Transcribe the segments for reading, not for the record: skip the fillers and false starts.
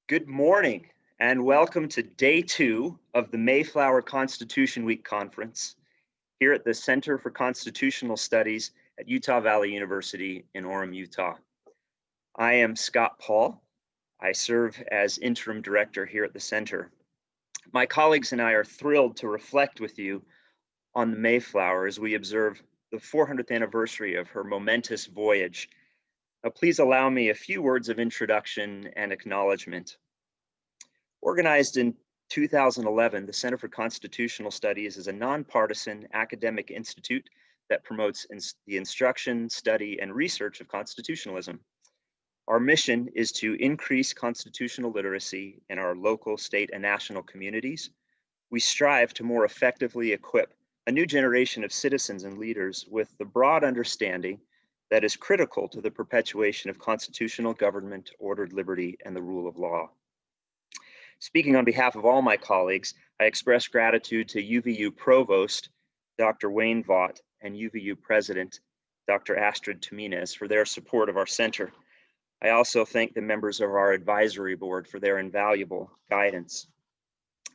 Good morning and welcome to day 2 of the Mayflower Constitution Week Conference here at the Center for Constitutional Studies at Utah Valley University in Orem, Utah. I am Scott Paul. I serve as interim director here at the center. My colleagues and I are thrilled to reflect with you on the Mayflower as we observe the 400th anniversary of her momentous voyage. Now, please allow me a few words of introduction and acknowledgement. Organized in 2011, the Center for Constitutional Studies is a nonpartisan academic institute that promotes the instruction, study, and research of constitutionalism. Our mission is to increase constitutional literacy in our local, state, and national communities. We strive to more effectively equip a new generation of citizens and leaders with the broad understanding that is critical to the perpetuation of constitutional government, ordered liberty, and the rule of law. Speaking on behalf of all my colleagues, I express gratitude to UVU Provost, Dr. Wayne Vaught, and UVU President, Dr. Astrid Tumines, for their support of our center. I also thank the members of our advisory board for their invaluable guidance.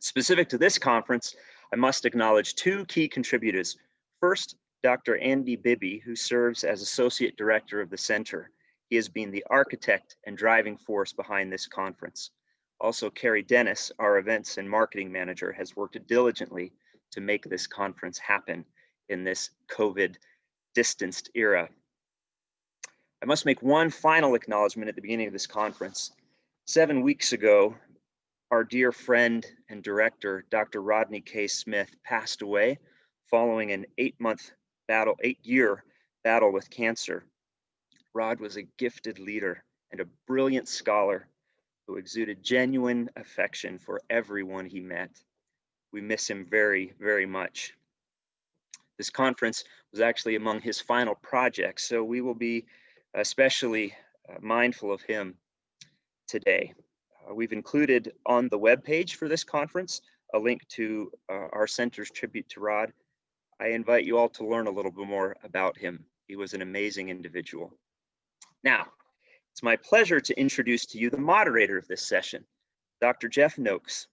Specific to this conference, I must acknowledge two key contributors. First, Dr. Andy Bibby, who serves as Associate Director of the Center. He has been the architect and driving force behind this conference. Also, Carrie Dennis, our Events and Marketing Manager, has worked diligently to make this conference happen in this COVID-distanced era. I must make one final acknowledgement at the beginning of this conference. 7 weeks ago, our dear friend and director, Dr. Rodney K. Smith, passed away following an 8-year battle with cancer. Rod was a gifted leader and a brilliant scholar who exuded genuine affection for everyone he met. We miss him very, very much. This conference was actually among his final projects, so we will be especially mindful of him today. We've included on the webpage for this conference a link to our center's tribute to Rod. I invite you all to learn a little bit more about him. He was an amazing individual. Now, it's my pleasure to introduce to you the moderator of this session, Dr. Jeff Noakes.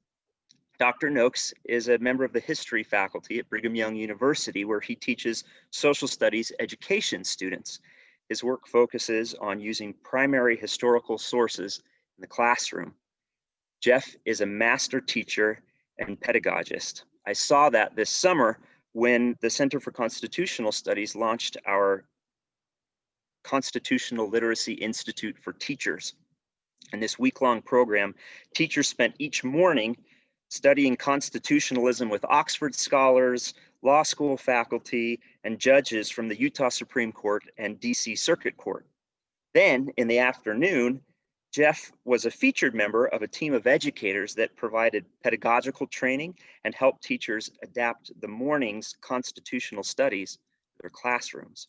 Dr. Noakes is a member of the history faculty at Brigham Young University, where he teaches social studies education students. His work focuses on using primary historical sources in the classroom. Jeff is a master teacher and pedagogist. I saw that this summer when the Center for Constitutional Studies launched our Constitutional Literacy Institute for Teachers. In this week-long program, teachers spent each morning studying constitutionalism with Oxford scholars, law school faculty, and judges from the Utah Supreme Court and DC Circuit Court. Then, in the afternoon, Jeff was a featured member of a team of educators that provided pedagogical training and helped teachers adapt the morning's constitutional studies to their classrooms.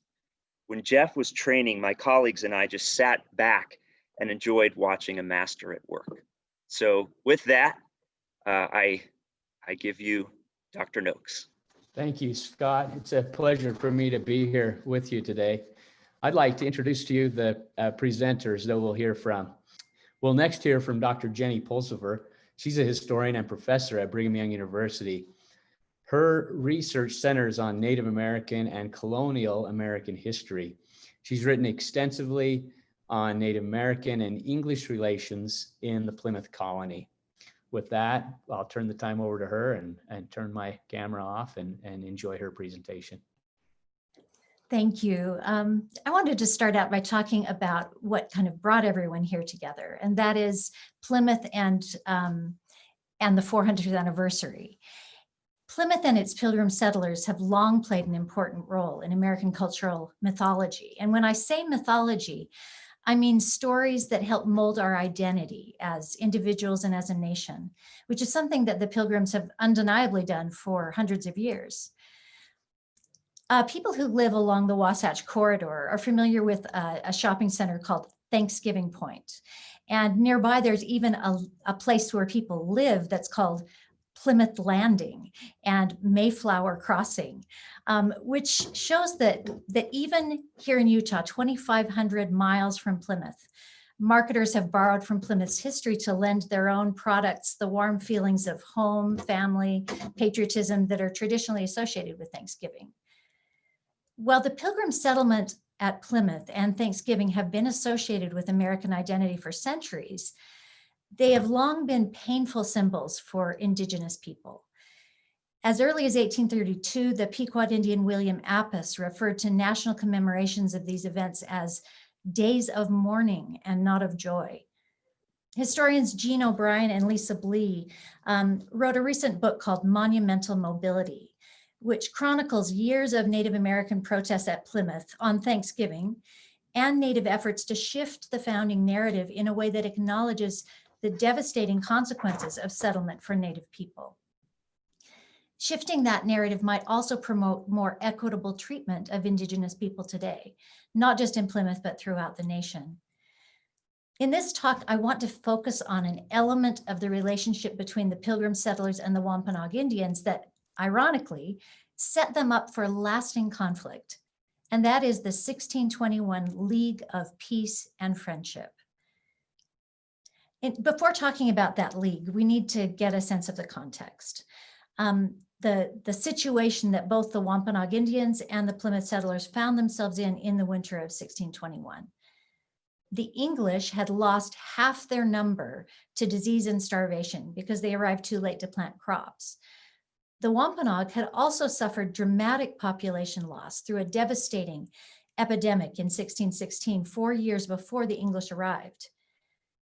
When Jeff was training, my colleagues and I just sat back and enjoyed watching a master at work. So with that, I give you Dr. Noakes. Thank you, Scott. It's a pleasure for me to be here with you today. I'd like to introduce to you the presenters that we'll hear from. We'll next hear from Dr. Hale Pulsipher. She's a historian and professor at Brigham Young University. Her research centers on Native American and colonial American history. She's written extensively on Native American and English relations in the Plymouth colony. With that, I'll turn the time over to her and turn my camera off and enjoy her presentation. Thank you. I wanted to start out by talking about what kind of brought everyone here together, and that is Plymouth and the 400th anniversary. Plymouth and its pilgrim settlers have long played an important role in American cultural mythology. And when I say mythology, I mean stories that help mold our identity as individuals and as a nation, which is something that the pilgrims have undeniably done for hundreds of years. People who live along the Wasatch Corridor are familiar with a shopping center called Thanksgiving Point. And nearby, there's even a place where people live that's called Plymouth Landing and Mayflower Crossing, which shows that even here in Utah, 2,500 miles from Plymouth, Marketers have borrowed from Plymouth's history to lend their own products the warm feelings of home, family, patriotism that are traditionally associated with Thanksgiving. While the Pilgrim settlement at Plymouth and Thanksgiving have been associated with American identity for centuries, they have long been painful symbols for Indigenous people. As early as 1832, the Pequot Indian William Apis referred to national commemorations of these events as days of mourning and not of joy. Historians Jean O'Brien and Lisa Blee wrote a recent book called Monumental Mobility, which chronicles years of Native American protests at Plymouth on Thanksgiving and Native efforts to shift the founding narrative in a way that acknowledges the devastating consequences of settlement for Native people. Shifting that narrative might also promote more equitable treatment of Indigenous people today, not just in Plymouth, but throughout the nation. In this talk, I want to focus on an element of the relationship between the Pilgrim settlers and the Wampanoag Indians that, ironically, set them up for lasting conflict, and that is the 1621 League of Peace and Friendship. Before talking about that league, we need to get a sense of the context. The situation that both the Wampanoag Indians and the Plymouth settlers found themselves in the winter of 1621. The English had lost half their number to disease and starvation because they arrived too late to plant crops. The Wampanoag had also suffered dramatic population loss through a devastating epidemic in 1616, 4 years before the English arrived.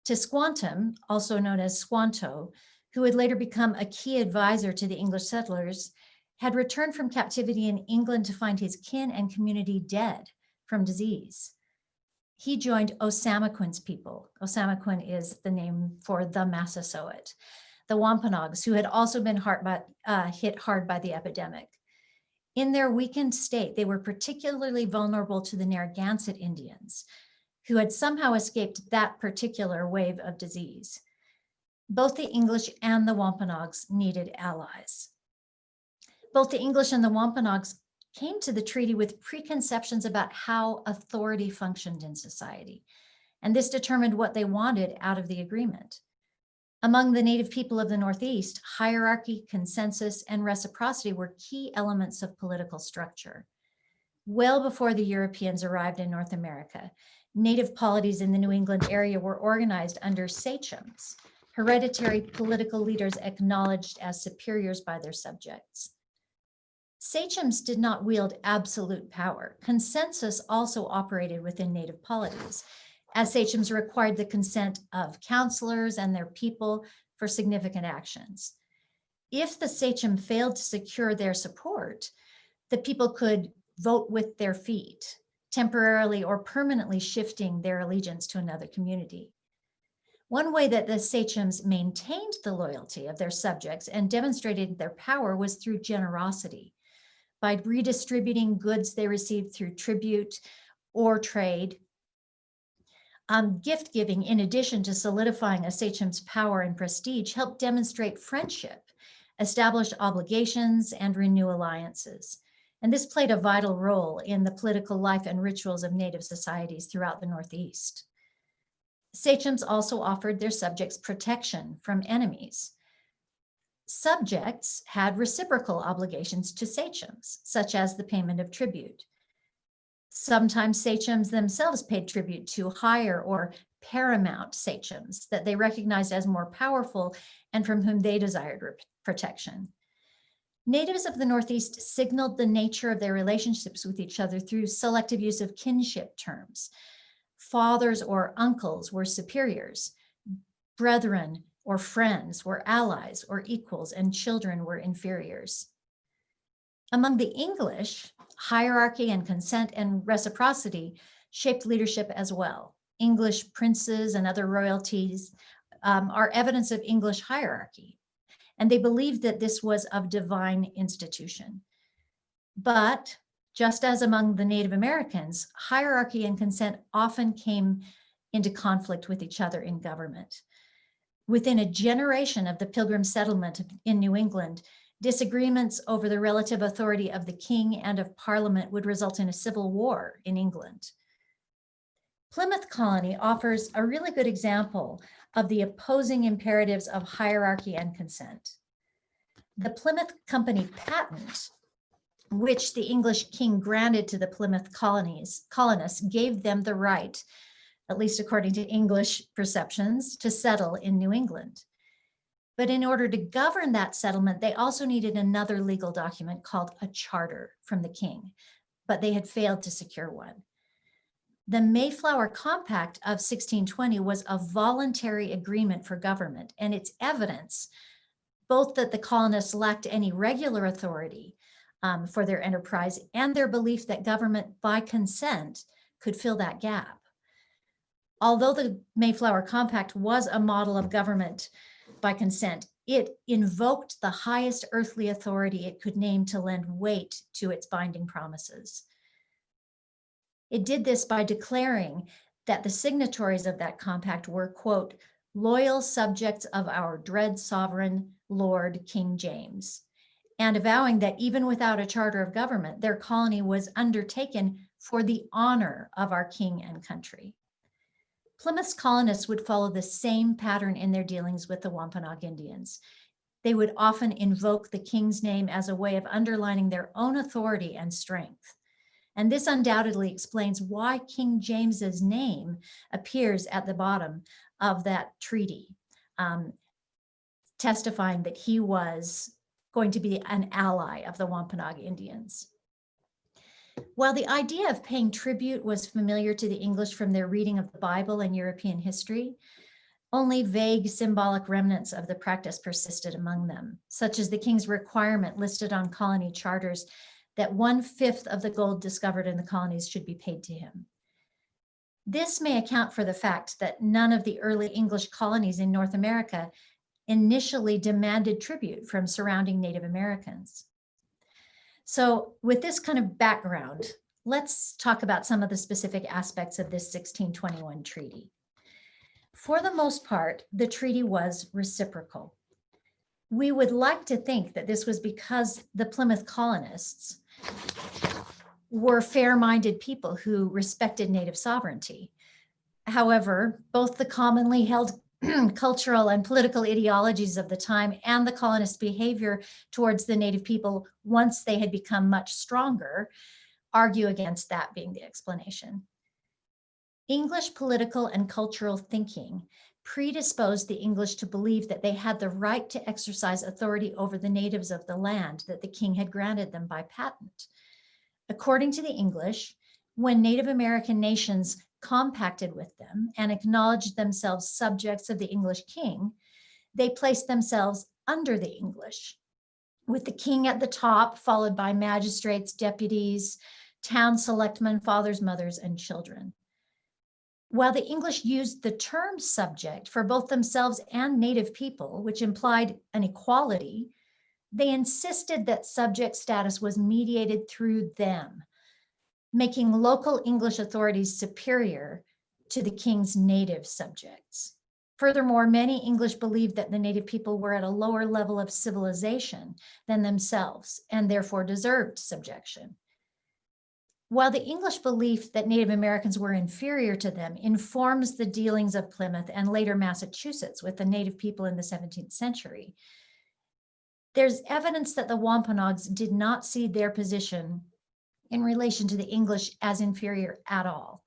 Tisquantum, also known as Squanto, who had later become a key advisor to the English settlers, had returned from captivity in England to find his kin and community dead from disease. He joined Osamoquin's people. Osamoquin is the name for the Massasoit, the Wampanoags, who had also been hit hard by the epidemic. In their weakened state, they were particularly vulnerable to the Narragansett Indians, who had somehow escaped that particular wave of disease. Both the English and the Wampanoags needed allies. Both the English and the Wampanoags came to the treaty with preconceptions about how authority functioned in society, and this determined what they wanted out of the agreement. Among the Native people of the Northeast, hierarchy, consensus, and reciprocity were key elements of political structure. Well before the Europeans arrived in North America, Native polities in the New England area were organized under sachems, hereditary political leaders acknowledged as superiors by their subjects. Sachems did not wield absolute power. Consensus also operated within Native polities, as sachems required the consent of counselors and their people for significant actions. If the sachem failed to secure their support, the people could vote with their feet, temporarily or permanently shifting their allegiance to another community. One way that the sachems maintained the loyalty of their subjects and demonstrated their power was through generosity, by redistributing goods they received through tribute or trade. Gift giving, in addition to solidifying a sachem's power and prestige, helped demonstrate friendship, establish obligations, and renew alliances. And this played a vital role in the political life and rituals of Native societies throughout the Northeast. Sachems also offered their subjects protection from enemies. Subjects had reciprocal obligations to sachems, such as the payment of tribute. Sometimes sachems themselves paid tribute to higher or paramount sachems that they recognized as more powerful and from whom they desired protection. Natives of the Northeast signaled the nature of their relationships with each other through selective use of kinship terms. Fathers or uncles were superiors, brethren or friends were allies or equals, and children were inferiors. Among the English, hierarchy and consent and reciprocity shaped leadership as well. English princes and other royalties are evidence of English hierarchy, and they believed that this was of divine institution. But just as among the Native Americans, hierarchy and consent often came into conflict with each other in government. Within a generation of the Pilgrim settlement in New England, disagreements over the relative authority of the king and of Parliament would result in a civil war in England. Plymouth Colony offers a really good example of the opposing imperatives of hierarchy and consent. The Plymouth Company patent, which the English king granted to the Plymouth colonists, gave them the right, at least according to English perceptions, to settle in New England. But in order to govern that settlement, they also needed another legal document called a charter from the king, but they had failed to secure one. The Mayflower Compact of 1620 was a voluntary agreement for government, and its evidence, both that the colonists lacked any regular authority for their enterprise and their belief that government by consent could fill that gap. Although the Mayflower Compact was a model of government by consent, it invoked the highest earthly authority it could name to lend weight to its binding promises. It did this by declaring that the signatories of that compact were, quote, loyal subjects of our dread sovereign Lord King James, and avowing that even without a charter of government, their colony was undertaken for the honor of our king and country. Plymouth's colonists would follow the same pattern in their dealings with the Wampanoag Indians. They would often invoke the king's name as a way of underlining their own authority and strength. And this undoubtedly explains why King James's name appears at the bottom of that treaty, testifying that he was going to be an ally of the Wampanoag Indians. While the idea of paying tribute was familiar to the English from their reading of the Bible and European history, only vague symbolic remnants of the practice persisted among them, such as the king's requirement listed on colony charters that 1/5 of the gold discovered in the colonies should be paid to him. This may account for the fact that none of the early English colonies in North America initially demanded tribute from surrounding Native Americans. So with this kind of background, let's talk about some of the specific aspects of this 1621 treaty. For the most part, the treaty was reciprocal. We would like to think that this was because the Plymouth colonists were fair-minded people who respected Native sovereignty. However, both the commonly held cultural and political ideologies of the time and the colonists' behavior towards the Native people once they had become much stronger argue against that being the explanation. English political and cultural thinking predisposed the English to believe that they had the right to exercise authority over the natives of the land that the king had granted them by patent. According to the English, when Native American nations compacted with them and acknowledged themselves subjects of the English king, they placed themselves under the English, with the king at the top, followed by magistrates, deputies, town selectmen, fathers, mothers, and children. While the English used the term subject for both themselves and native people, which implied an equality, they insisted that subject status was mediated through them, making local English authorities superior to the king's native subjects. Furthermore, many English believed that the native people were at a lower level of civilization than themselves and therefore deserved subjection. While the English belief that Native Americans were inferior to them informs the dealings of Plymouth and later Massachusetts with the native people in the 17th century, there's evidence that the Wampanoags did not see their position in relation to the English as inferior at all.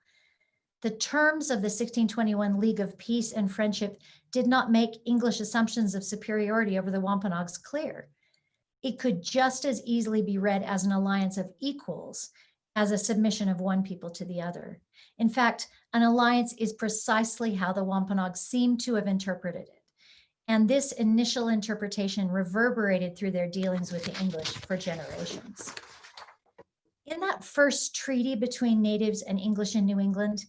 The terms of the 1621 League of Peace and Friendship did not make English assumptions of superiority over the Wampanoags clear. It could just as easily be read as an alliance of equals as a submission of one people to the other. In fact, an alliance is precisely how the Wampanoags seem to have interpreted it. And this initial interpretation reverberated through their dealings with the English for generations. In that first treaty between natives and English in New England,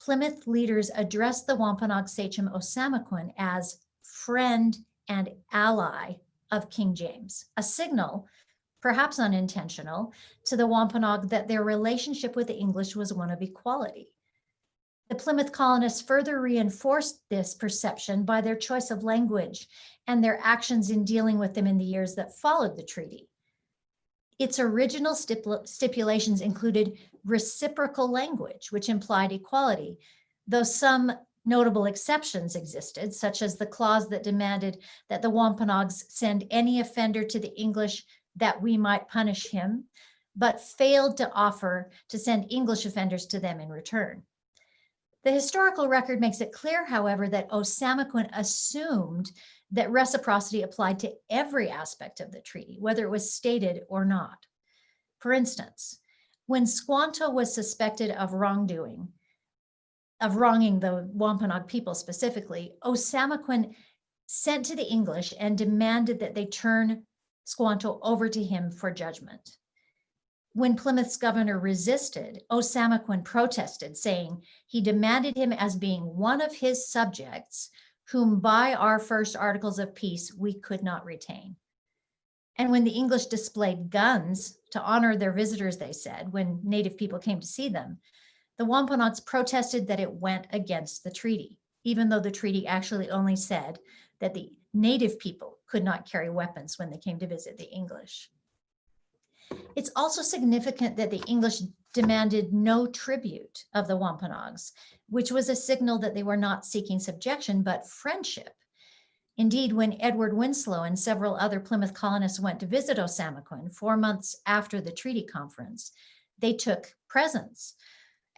Plymouth leaders addressed the Wampanoag sachem Osamoquin as friend and ally of King James, a signal, perhaps unintentional, to the Wampanoag that their relationship with the English was one of equality. The Plymouth colonists further reinforced this perception by their choice of language and their actions in dealing with them in the years that followed the treaty. Its original stipulations included reciprocal language, which implied equality, though some notable exceptions existed, such as the clause that demanded that the Wampanoags send any offender to the English that we might punish him, but failed to offer to send English offenders to them in return. The historical record makes it clear, however, that Osamoquin assumed that reciprocity applied to every aspect of the treaty, whether it was stated or not. For instance, when Squanto was suspected of wronging the Wampanoag people specifically, Osamoquin sent to the English and demanded that they turn Squanto over to him for judgment. When Plymouth's governor resisted, Osamoquin protested, saying he demanded him as being one of his subjects, whom by our first articles of peace we could not retain. And when the English displayed guns to honor their visitors, they said, when native people came to see them, the Wampanoags protested that it went against the treaty, even though the treaty actually only said that the native people could not carry weapons when they came to visit the English. It's also significant that the English demanded no tribute of the Wampanoags, which was a signal that they were not seeking subjection, but friendship. Indeed, when Edward Winslow and several other Plymouth colonists went to visit Osamoquin 4 months after the treaty conference, they took presents,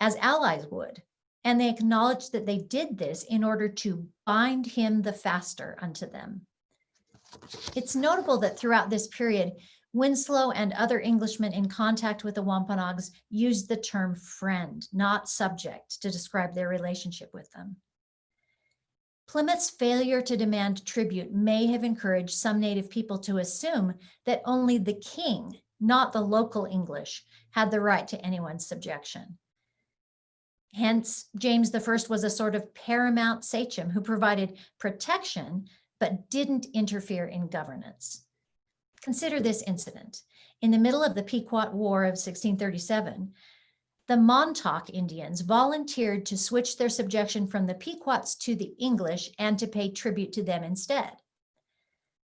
as allies would, and they acknowledged that they did this in order to bind him the faster unto them. It's notable that throughout this period, Winslow and other Englishmen in contact with the Wampanoags used the term friend, not subject, to describe their relationship with them. Plymouth's failure to demand tribute may have encouraged some native people to assume that only the king, not the local English, had the right to anyone's subjection. Hence, James I was a sort of paramount sachem who provided protection but didn't interfere in governance. Consider this incident. In the middle of the Pequot War of 1637, the Montauk Indians volunteered to switch their subjection from the Pequots to the English and to pay tribute to them instead.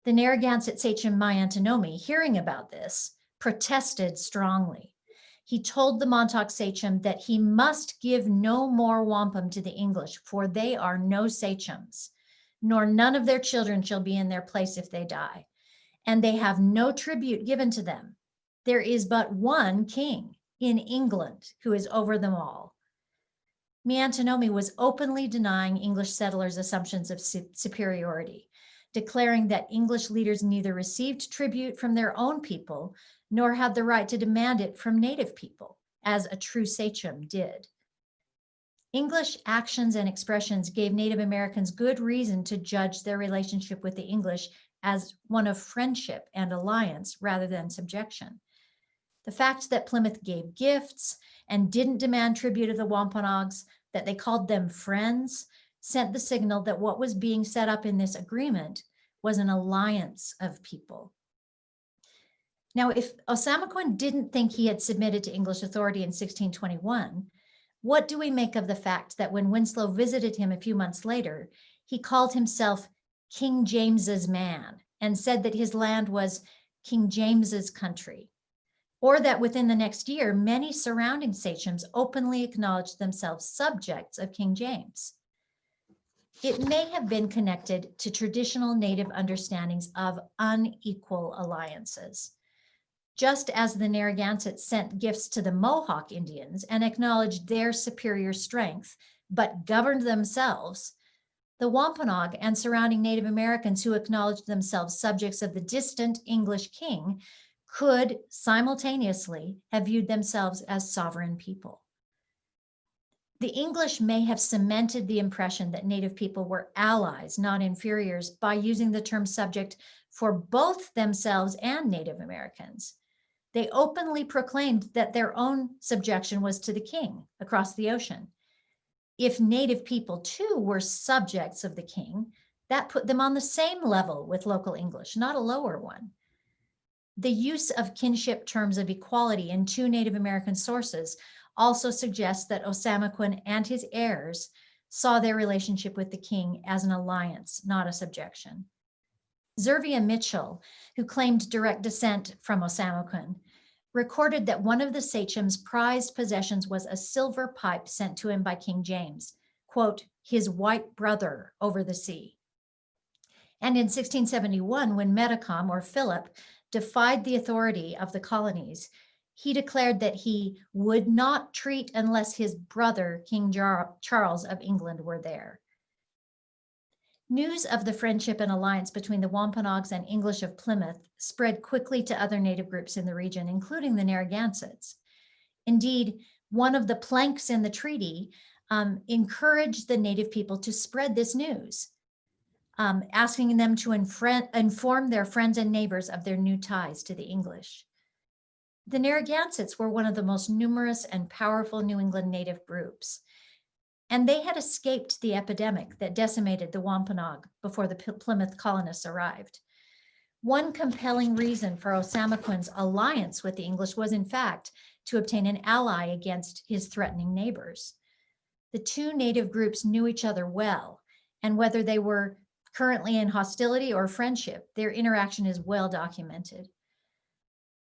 The Narragansett sachem Mayantinomi, hearing about this, protested strongly. He told the Montauk sachem that he must give no more wampum to the English, for they are no sachems, nor none of their children shall be in their place if they die. And they have no tribute given to them. There is but one king in England who is over them all. Mayantinomi was openly denying English settlers' assumptions of superiority, declaring that English leaders neither received tribute from their own people nor had the right to demand it from native people, as a true sachem did. English actions and expressions gave Native Americans good reason to judge their relationship with the English as one of friendship and alliance rather than subjection. The fact that Plymouth gave gifts and didn't demand tribute of the Wampanoags, that they called them friends, sent the signal that what was being set up in this agreement was an alliance of people. Now, if Osamoquin didn't think he had submitted to English authority in 1621, what do we make of the fact that when Winslow visited him a few months later, he called himself King James's man and said that his land was King James's country? Or that within the next year, many surrounding sachems openly acknowledged themselves subjects of King James. It may have been connected to traditional Native understandings of unequal alliances. Just as the Narragansett sent gifts to the Mohawk Indians and acknowledged their superior strength, but governed themselves, the Wampanoag and surrounding Native Americans who acknowledged themselves subjects of the distant English king could simultaneously have viewed themselves as sovereign people. The English may have cemented the impression that Native people were allies, not inferiors, by using the term subject for both themselves and Native Americans. They openly proclaimed that their own subjection was to the king across the ocean. If Native people too were subjects of the king, that put them on the same level with local English, not a lower one. The use of kinship terms of equality in two Native American sources also suggests that Osamoquin and his heirs saw their relationship with the king as an alliance, not a subjection. Zervia Mitchell, who claimed direct descent from Osamoquin, recorded that one of the sachem's prized possessions was a silver pipe sent to him by King James. quote, his white brother over the sea. And in 1671, when Metacom, or Philip, defied the authority of the colonies, he declared that he would not treat unless his brother, King Charles of England, were there. News of the friendship and alliance between the Wampanoags and English of Plymouth spread quickly to other native groups in the region, including the Narragansetts. Indeed, one of the planks in the treaty encouraged the native people to spread this news, asking them to inform their friends and neighbors of their new ties to the English. The Narragansetts were one of the most numerous and powerful New England native groups, and they had escaped the epidemic that decimated the Wampanoag before the Plymouth colonists arrived. One compelling reason for Osamoquin's alliance with the English was, in fact, to obtain an ally against his threatening neighbors. The two native groups knew each other well, and whether they were currently in hostility or friendship, their interaction is well documented.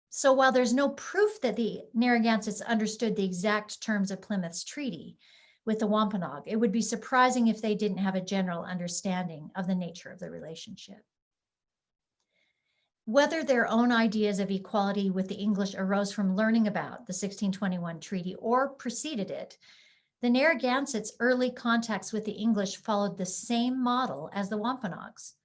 So while there's no proof that the Narragansetts understood the exact terms of Plymouth's treaty with the Wampanoag, it would be surprising if they didn't have a general understanding of the nature of the relationship. Whether their own ideas of equality with the English arose from learning about the 1621 treaty or preceded it, the Narragansetts' early contacts with the English followed the same model as the Wampanoags.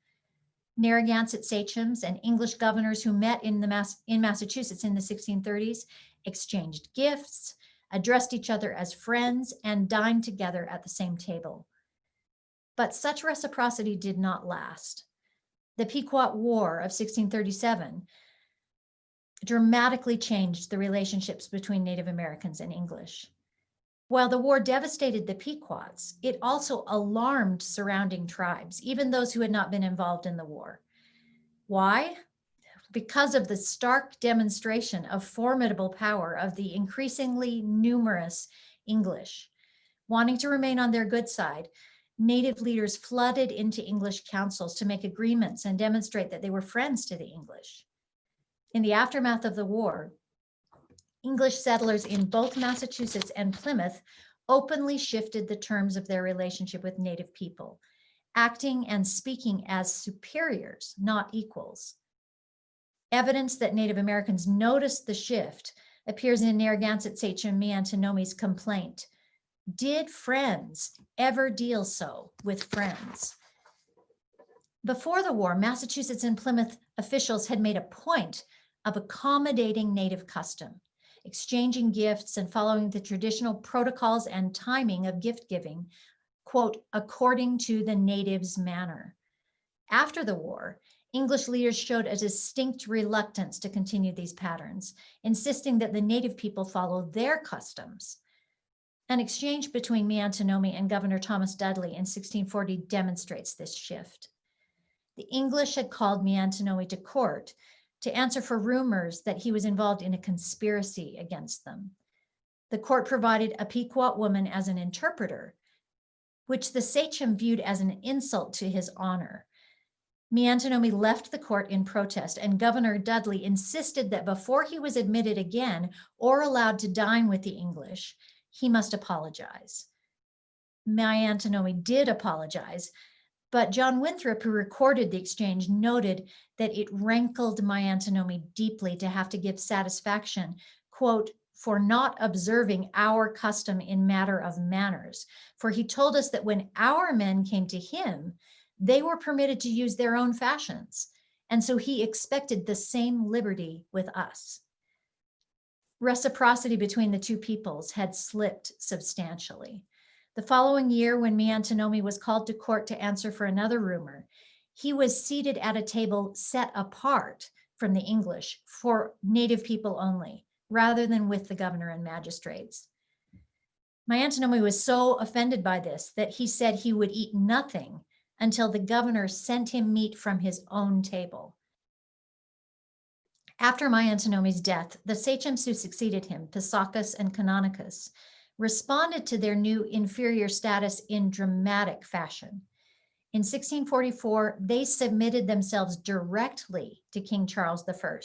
Narragansett sachems and English governors who met in Massachusetts in the 1630s exchanged gifts, addressed each other as friends, and dined together at the same table. But such reciprocity did not last. The Pequot War of 1637 dramatically changed the relationships between Native Americans and English. While the war devastated the Pequots, it also alarmed surrounding tribes, even those who had not been involved in the war. Why? Because of the stark demonstration of formidable power of the increasingly numerous English. Wanting to remain on their good side, Native leaders flooded into English councils to make agreements and demonstrate that they were friends to the English. In the aftermath of the war, English settlers in both Massachusetts and Plymouth openly shifted the terms of their relationship with Native people, acting and speaking as superiors, not equals. Evidence that Native Americans noticed the shift appears in Narragansett sachem Miantonomi's complaint. Did friends ever deal so with friends? Before the war, Massachusetts and Plymouth officials had made a point of accommodating Native custom, exchanging gifts and following the traditional protocols and timing of gift giving, quote, according to the natives' manner. After the war, English leaders showed a distinct reluctance to continue these patterns, insisting that the Native people follow their customs. An exchange between Miantonomie and Governor Thomas Dudley in 1640 demonstrates this shift. The English had called Miantonomie to court to answer for rumors that he was involved in a conspiracy against them. The court provided a Pequot woman as an interpreter, which the sachem viewed as an insult to his honor. Miantonomie left the court in protest, and Governor Dudley insisted that before he was admitted again or allowed to dine with the English, he must apologize. Miantonomie did apologize, but John Winthrop, who recorded the exchange, noted that it rankled Miantonomie deeply to have to give satisfaction, quote, for not observing our custom in matter of manners. For he told us that when our men came to him, they were permitted to use their own fashions. And so he expected the same liberty with us. Reciprocity between the two peoples had slipped substantially. The following year, when Miantonomie was called to court to answer for another rumor, he was seated at a table set apart from the English for Native people only, rather than with the governor and magistrates. Miantonomie was so offended by this that he said he would eat nothing until the governor sent him meat from his own table. After Miantonomie's death, the sachems who succeeded him, Pisacus and Canonicus, responded to their new inferior status in dramatic fashion. In 1644, they submitted themselves directly to King Charles I.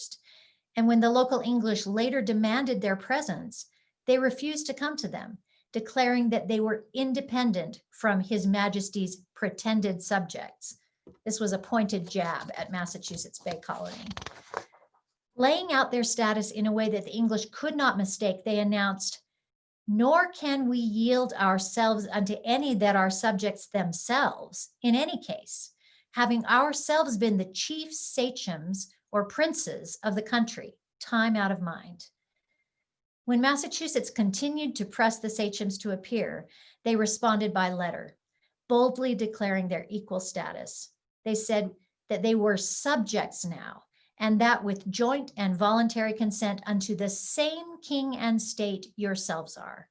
And when the local English later demanded their presence, they refused to come to them, declaring that they were independent from His Majesty's pretended subjects. This was a pointed jab at Massachusetts Bay Colony. Laying out their status in a way that the English could not mistake, they announced, "Nor can we yield ourselves unto any that are subjects themselves, in any case, having ourselves been the chief sachems or princes of the country, time out of mind." When Massachusetts continued to press the sachems to appear, they responded by letter, boldly declaring their equal status. They said that they were subjects now, and that with joint and voluntary consent unto the same king and state yourselves are.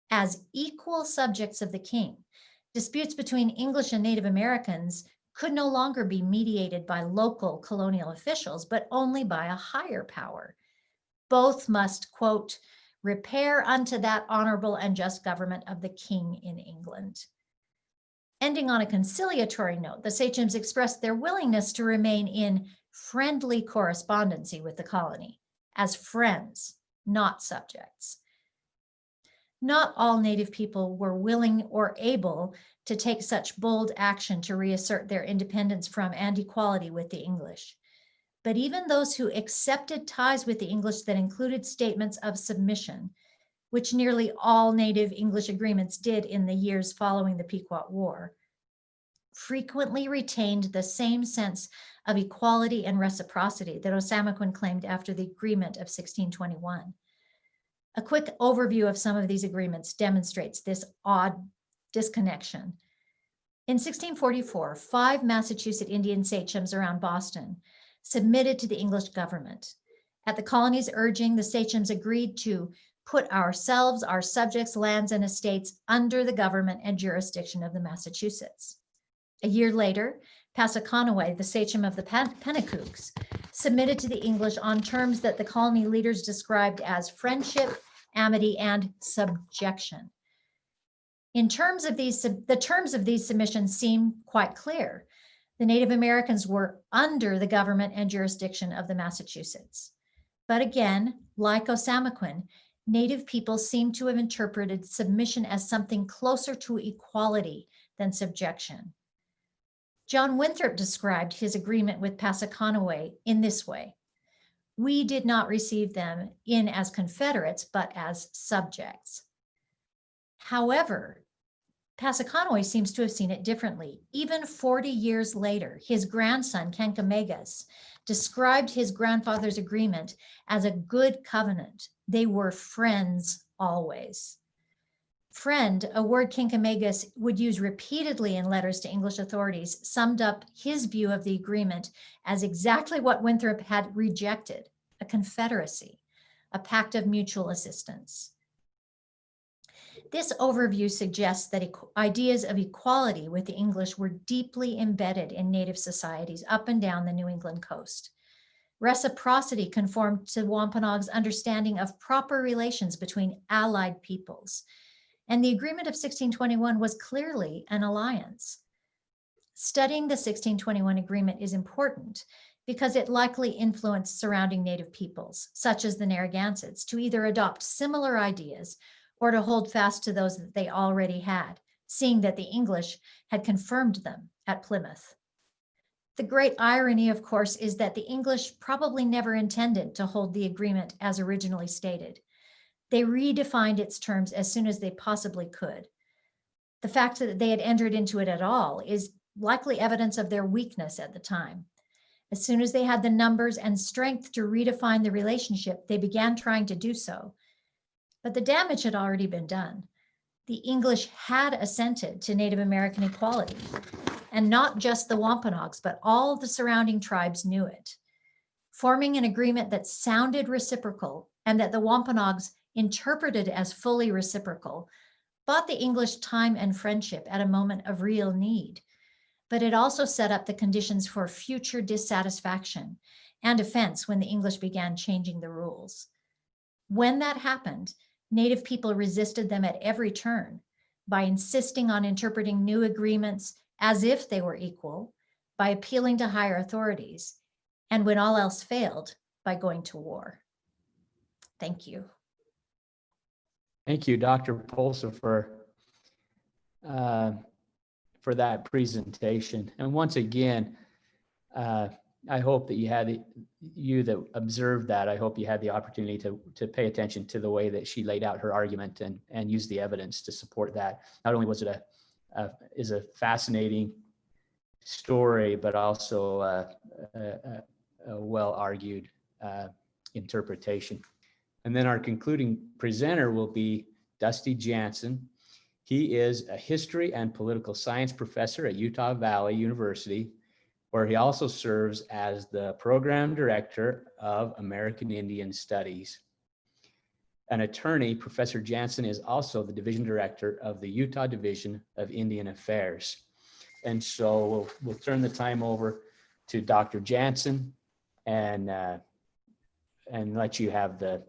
As equal subjects of the king, disputes between English and Native Americans could no longer be mediated by local colonial officials, but only by a higher power. Both must, quote, repair unto that honorable and just government of the king in England. Ending on a conciliatory note, the sachems expressed their willingness to remain in friendly correspondency with the colony as friends, not subjects. Not all Native people were willing or able to take such bold action to reassert their independence from and equality with the English. But even those who accepted ties with the English that included statements of submission, which nearly all Native English agreements did in the years following the Pequot War, frequently retained the same sense of equality and reciprocity that Osamoquin claimed after the agreement of 1621. A quick overview of some of these agreements demonstrates this odd disconnection. In 1644, 5 Massachusetts Indian sachems around Boston submitted to the English government. At the colony's urging, the sachems agreed to put ourselves, our subjects, lands, and estates under the government and jurisdiction of the Massachusetts. A year later, Passaconaway, the sachem of the Penacooks, submitted to the English on terms that the colony leaders described as friendship, amity, and subjection. The terms of these submissions seem quite clear. The Native Americans were under the government and jurisdiction of the Massachusetts. But again, like Osamoquin, Native people seem to have interpreted submission as something closer to equality than subjection. John Winthrop described his agreement with Passaconaway in this way: "We did not receive them in as Confederates, but as subjects." However, Passaconaway seems to have seen it differently. Even 40 years later, his grandson, Kenkamegas, described his grandfather's agreement as a good covenant. They were friends always. Friend, a word Kenkamegas would use repeatedly in letters to English authorities, summed up his view of the agreement as exactly what Winthrop had rejected: a confederacy, a pact of mutual assistance. This overview suggests that ideas of equality with the English were deeply embedded in Native societies up and down the New England coast. Reciprocity conformed to Wampanoag's understanding of proper relations between allied peoples, and the Agreement of 1621 was clearly an alliance. Studying the 1621 agreement is important because it likely influenced surrounding Native peoples, such as the Narragansetts, to either adopt similar ideas or to hold fast to those that they already had, seeing that the English had confirmed them at Plymouth. The great irony, of course, is that the English probably never intended to hold the agreement as originally stated. They redefined its terms as soon as they possibly could. The fact that they had entered into it at all is likely evidence of their weakness at the time. As soon as they had the numbers and strength to redefine the relationship, they began trying to do so. But the damage had already been done. The English had assented to Native American equality, and not just the Wampanoags, but all the surrounding tribes knew it. Forming an agreement that sounded reciprocal and that the Wampanoags interpreted as fully reciprocal bought the English time and friendship at a moment of real need. But it also set up the conditions for future dissatisfaction and offense when the English began changing the rules. When that happened, Native people resisted them at every turn by insisting on interpreting new agreements as if they were equal, by appealing to higher authorities, and when all else failed, by going to war. Thank you. Thank you, Dr. Pulsipher, for that presentation. And once again, I hope that you that observed that, I hope you had the opportunity to pay attention to the way that she laid out her argument and use the evidence to support that. Not only was it is a fascinating story, but also a well-argued interpretation. And then our concluding presenter will be Dusty Jansen. He is a history and political science professor at Utah Valley University, where he also serves as the program director of American Indian Studies. An attorney, Professor Jansen is also the division director of the Utah Division of Indian Affairs. And so we'll turn the time over to Dr. Jansen and let you have the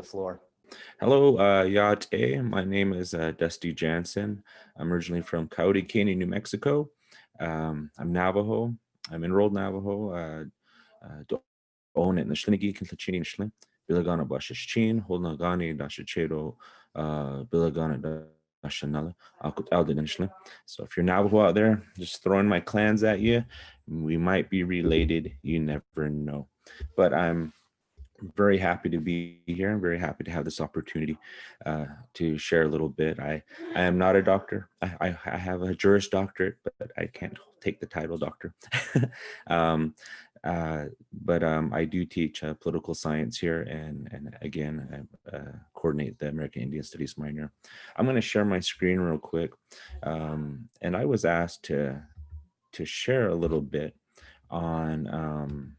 floor. Hello, Yate. My name is Dusty Jansen. I'm originally from Coyote Canyon, New Mexico. I'm Navajo. I'm enrolled Navajo. Own it in the Shlinigi, Kintlachini, Shlin, Bilagana Bashashin, Haudenosaunee Dashachedo, Bilagana Dashanala, Akut Aldin Shlin. So if you're Navajo out there, just throwing my clans at you, we might be related. You never know. But I'm very happy to be here. I'm very happy to have this opportunity to share a little bit. I am not a doctor. I have a Juris Doctorate, but I can't take the title doctor. But I do teach political science here, and again, I coordinate the American Indian Studies minor. I'm going to share my screen real quick, and I was asked to share a little bit on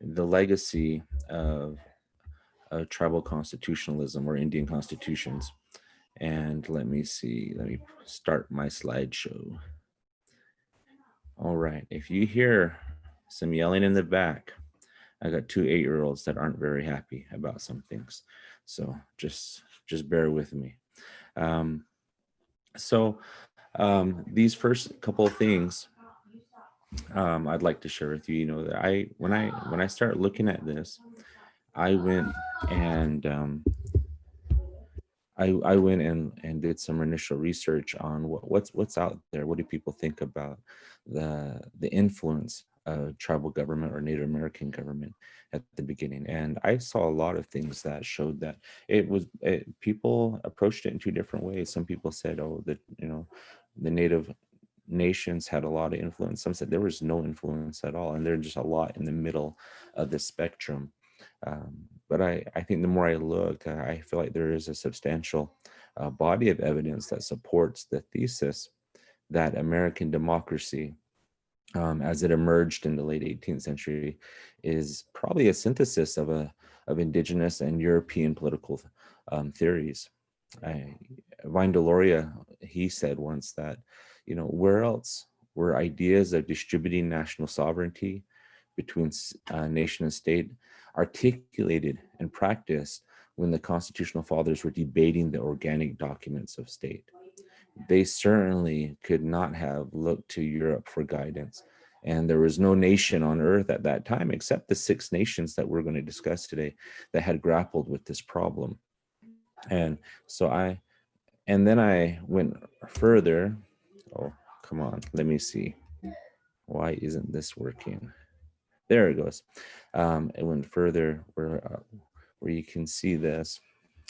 the legacy of tribal constitutionalism or Indian constitutions. And let me start my slideshow. All right, if you hear some yelling in the back, I got 2 8-year-olds that aren't very happy about some things. So just bear with me. These first couple of things I'd like to share with you, that when I started looking at this, I went and I went and did some initial research on what's out there. What do people think about the influence of tribal government or Native American government at the beginning? And I saw a lot of things that showed that people approached it in 2 different ways. Some people said, oh, the Native nations had a lot of influence. Some said there was no influence at all, and they're just a lot in the middle of the spectrum. But I think the more I look, I feel like there is a substantial body of evidence that supports the thesis that American democracy, as it emerged in the late 18th century, is probably a synthesis of indigenous and European political theories. Vine Deloria, he said once that, where else were ideas of distributing national sovereignty between nation and state articulated and practiced when the constitutional fathers were debating the organic documents of state? They certainly could not have looked to Europe for guidance. And there was no nation on earth at that time, except the 6 nations that we're going to discuss today, that had grappled with this problem. And so then I went further. Oh, come on, let me see. Why isn't this working? There it goes. It went further where you can see this,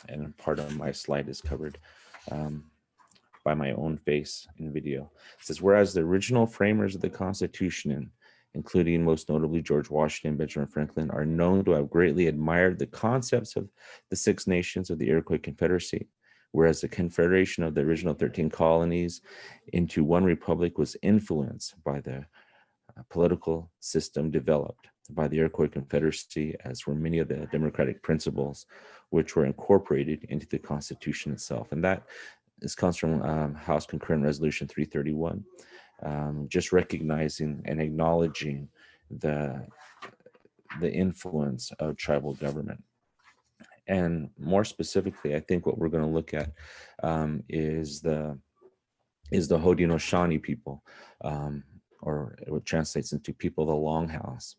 and part of my slide is covered by my own face in video. It says, whereas the original framers of the Constitution, including most notably George Washington and Benjamin Franklin, are known to have greatly admired the concepts of the 6 nations of the Iroquois Confederacy, whereas the confederation of the original 13 colonies into one republic was influenced by the political system developed by the Iroquois Confederacy, as were many of the democratic principles which were incorporated into the Constitution itself. And this comes from House Concurrent Resolution 331, just recognizing and acknowledging the influence of tribal government. And more specifically, I think what we're going to look at is the Haudenosaunee people, or what translates into people of the Longhouse.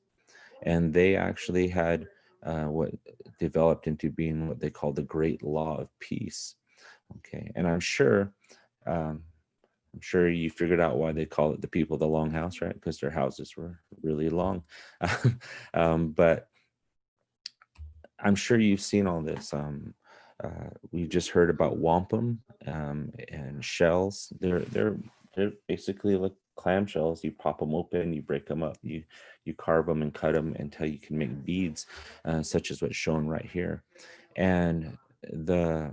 And they actually had what developed into being what they call the Great Law of Peace. Okay, and I'm sure you figured out why they call it the people of the long house, right? Because their houses were really long. But I'm sure you've seen all this. We've just heard about wampum and shells. They're basically like clam shells. You pop them open, you break them up, you carve them and cut them until you can make beads, such as what's shown right here. And the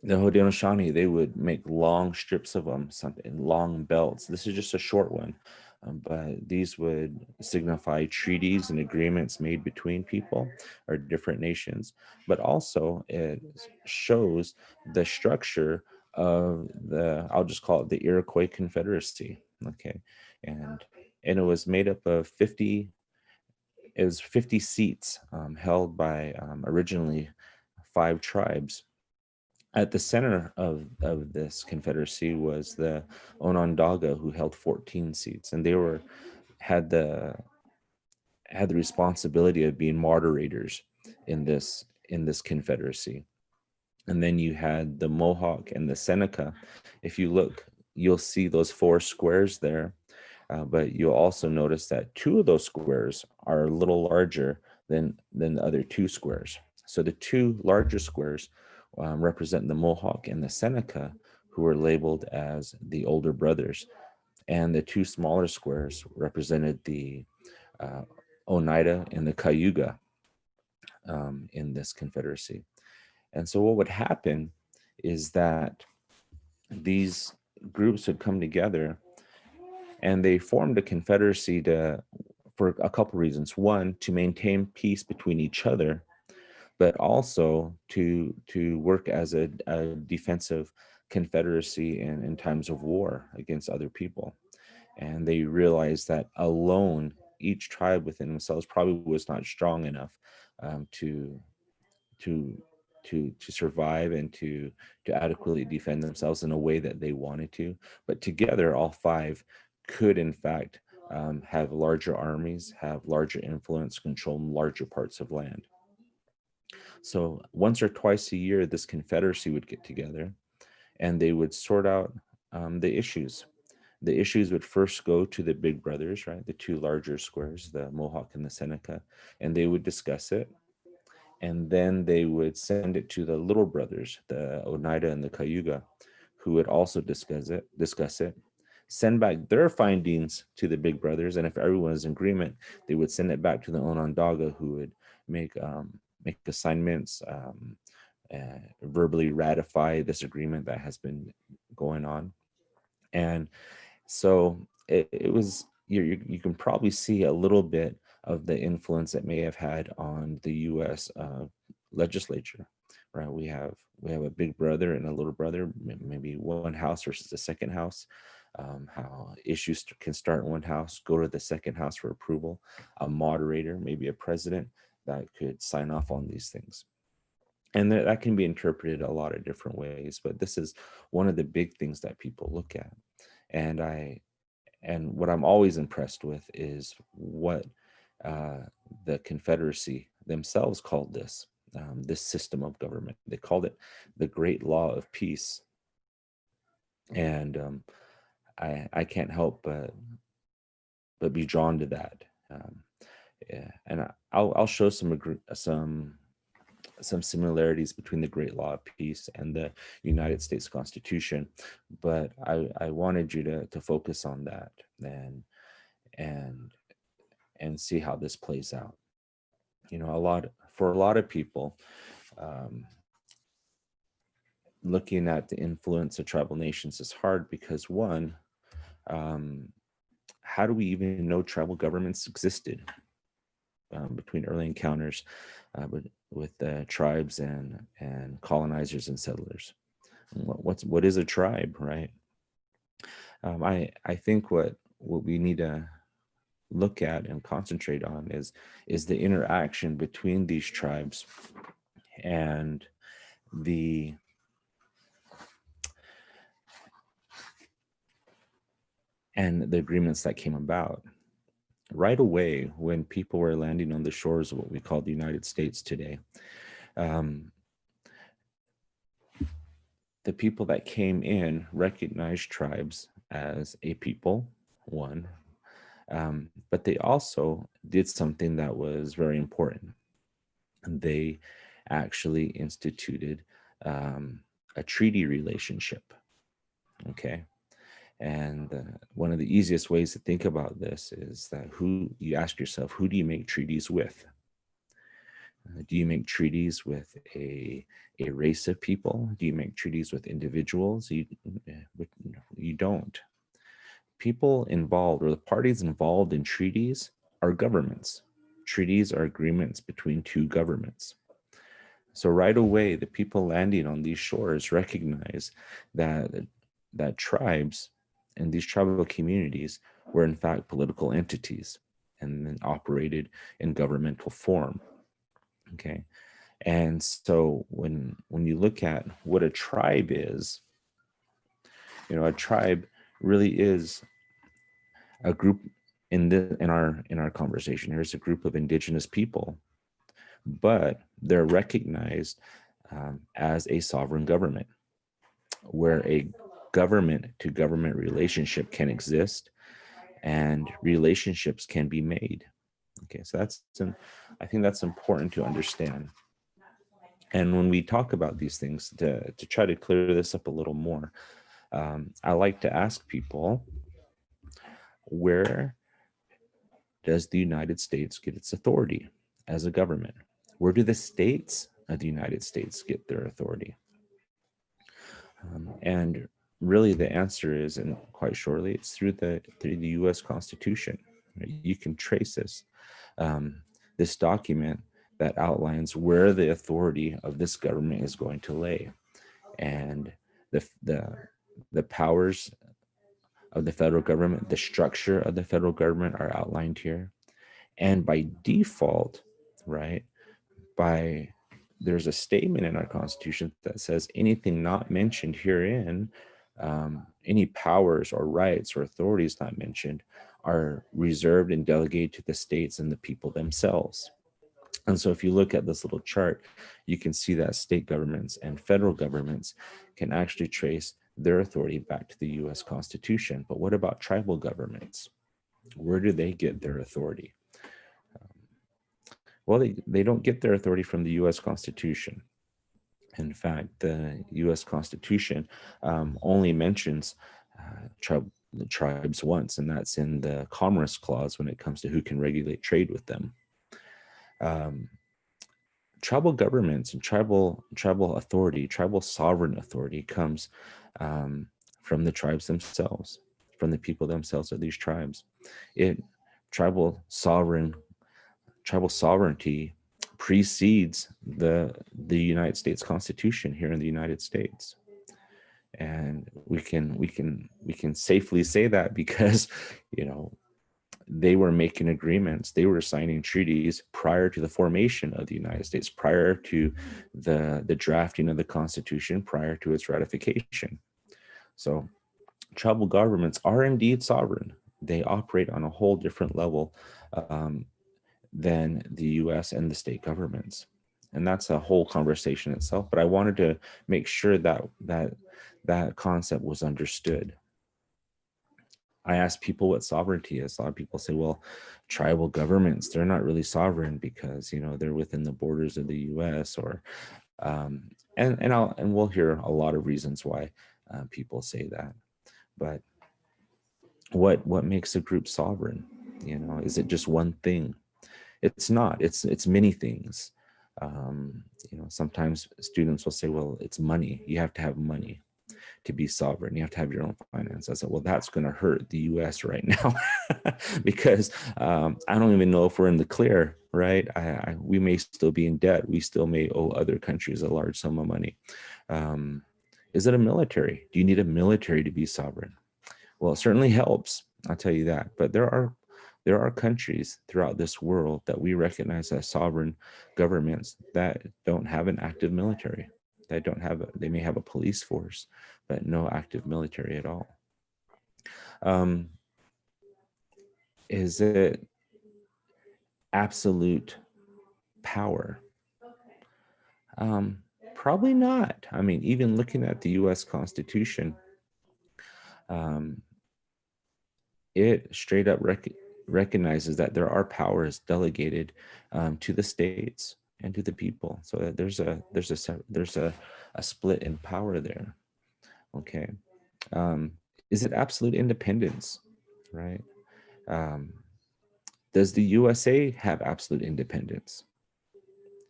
Haudenosaunee, they would make long strips of them, something long belts. This is just a short one, but these would signify treaties and agreements made between people or different nations. But also it shows the structure of I'll just call it the Iroquois Confederacy. Okay, and it was made up of 50 seats held by originally 5 tribes. At the center of this confederacy was the Onondaga, who held 14 seats, and they had the responsibility of being moderators in this confederacy. And then you had the Mohawk and the Seneca. If you look, you'll see those 4 squares there, but you'll also notice that 2 of those squares are a little larger than the other 2 squares. So the 2 larger squares represent the Mohawk and the Seneca, who were labeled as the older brothers. And the 2 smaller squares represented the Oneida and the Cayuga in this confederacy. And so what would happen is that these groups would come together and they formed a confederacy for a couple reasons. One, to maintain peace between each other, but also to work as a defensive confederacy in times of war against other people. And they realized that alone, each tribe within themselves probably was not strong enough to survive and to adequately defend themselves in a way that they wanted to. But together, all 5 could, in fact, have larger armies, have larger influence, control larger parts of land. So once or twice a year, this confederacy would get together and they would sort out the issues. The issues would first go to the big brothers, right? The 2 larger squares, the Mohawk and the Seneca, and they would discuss it. And then they would send it to the little brothers, the Oneida and the Cayuga, who would also discuss it, send back their findings to the big brothers. And if everyone is in agreement, they would send it back to the Onondaga, who would make assignments, verbally ratify this agreement that has been going on. And so it was, you can probably see a little bit of the influence it may have had on the U.S. Legislature, right? We have a big brother and a little brother, maybe one house versus the second house. How issues can start in one house, go to the second house for approval, a moderator, maybe a president that could sign off on these things. And that can be interpreted a lot of different ways, but this is one of the big things that people look at. And what I'm always impressed with is what the Confederacy themselves called this system of government. They called it the Great Law of Peace. And I can't help but be drawn to that. Yeah. And I'll show some similarities between the Great Law of Peace and the United States Constitution, but I wanted you to focus on that and see how this plays out. You know, for a lot of people, looking at the influence of tribal nations is hard because, one, how do we even know tribal governments existed between early encounters with tribes and colonizers and settlers? What is a tribe, right? I think what we need to look at and concentrate on is the interaction between these tribes and the agreements that came about. right away, when people were landing on the shores of what we call the United States today, the people that came in recognized tribes as a people, one, but they also did something that was very important. They actually instituted a treaty relationship, okay? And one of the easiest ways to think about this is that you ask yourself, who do you make treaties with? Do you make treaties with a race of people? Do you make treaties with individuals? You don't. People involved, or the parties involved in treaties, are governments. Treaties are agreements between two governments. So right away, the people landing on these shores recognize that tribes and these tribal communities were in fact political entities and then operated in governmental form. Okay, and so when you look at what a tribe is, a tribe really is a group in our conversation. Here's a group of indigenous people, but they're recognized as a sovereign government, where a government to government relationship can exist and relationships can be made. Okay, so I think that's important to understand. And when we talk about these things, to try to clear this up a little more, I like to ask people, where does the United States get its authority as a government? Where do the states of the United States get their authority? And really the answer is, and quite shortly, it's through the US Constitution. Right? You can trace this document that outlines where the authority of this government is going to lay. And the powers of the federal government, the structure of the federal government are outlined here. And by default, right, there's a statement in our Constitution that says anything not mentioned herein, any powers or rights or authorities not mentioned, are reserved and delegated to the states and the people themselves. And so if you look at this little chart, you can see that state governments and federal governments can actually trace their authority back to the US Constitution. But what about tribal governments? Where do they get their authority? Well, they don't get their authority from the US Constitution. In fact, the US Constitution only mentions the tribes once, and that's in the Commerce Clause when it comes to who can regulate trade with them. Tribal governments and tribal authority, tribal sovereign authority comes from the tribes themselves, from the people themselves of these tribes. Tribal sovereignty precedes the United States Constitution here in the United States. And we can safely say that because, they were making agreements, they were signing treaties prior to the formation of the United States, prior to the drafting of the Constitution, prior to its ratification. So tribal governments are indeed sovereign. They operate on a whole different level than the US and the state governments. And that's a whole conversation itself, but I wanted to make sure that concept was understood. I ask people what sovereignty is. A lot of people say, well, tribal governments, they're not really sovereign because, they're within the borders of the US, or, and we'll hear a lot of reasons why people say that. But what makes a group sovereign? Is it just one thing? It's not. It's many things. Sometimes students will say, well, it's money. You have to have money to be sovereign. You have to have your own finance. I said, well, that's going to hurt the US right now because I don't even know if we're in the clear, right? We may still be in debt. We still may owe other countries a large sum of money. Is it a military? Do you need a military to be sovereign? Well, it certainly helps. I'll tell you that. But there are countries throughout this world that we recognize as sovereign governments that don't have an active military. They may have a police force, but no active military at all. Is it absolute power? Probably not. I mean, even looking at the US Constitution, it straight up recognizes that there are powers delegated to the states and to the people. So that there's a split in power there. Okay. Is it absolute independence, right? Does the USA have absolute independence?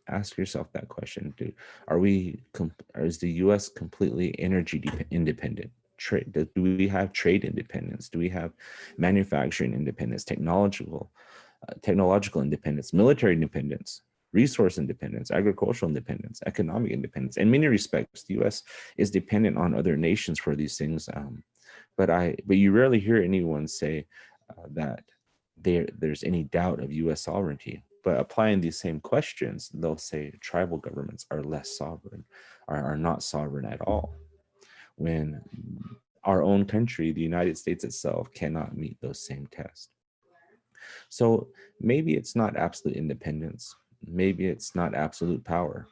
Ask yourself that question. Is the US completely energy independent? Do we have trade independence? Do we have manufacturing independence, technological independence, military independence, resource independence, agricultural independence, economic independence? In many respects, the US is dependent on other nations for these things. But you rarely hear anyone say that there's any doubt of US sovereignty. But applying these same questions, they'll say tribal governments are less sovereign, are not sovereign at all, when our own country, the United States itself, cannot meet those same tests. So maybe it's not absolute independence, maybe it's not absolute power,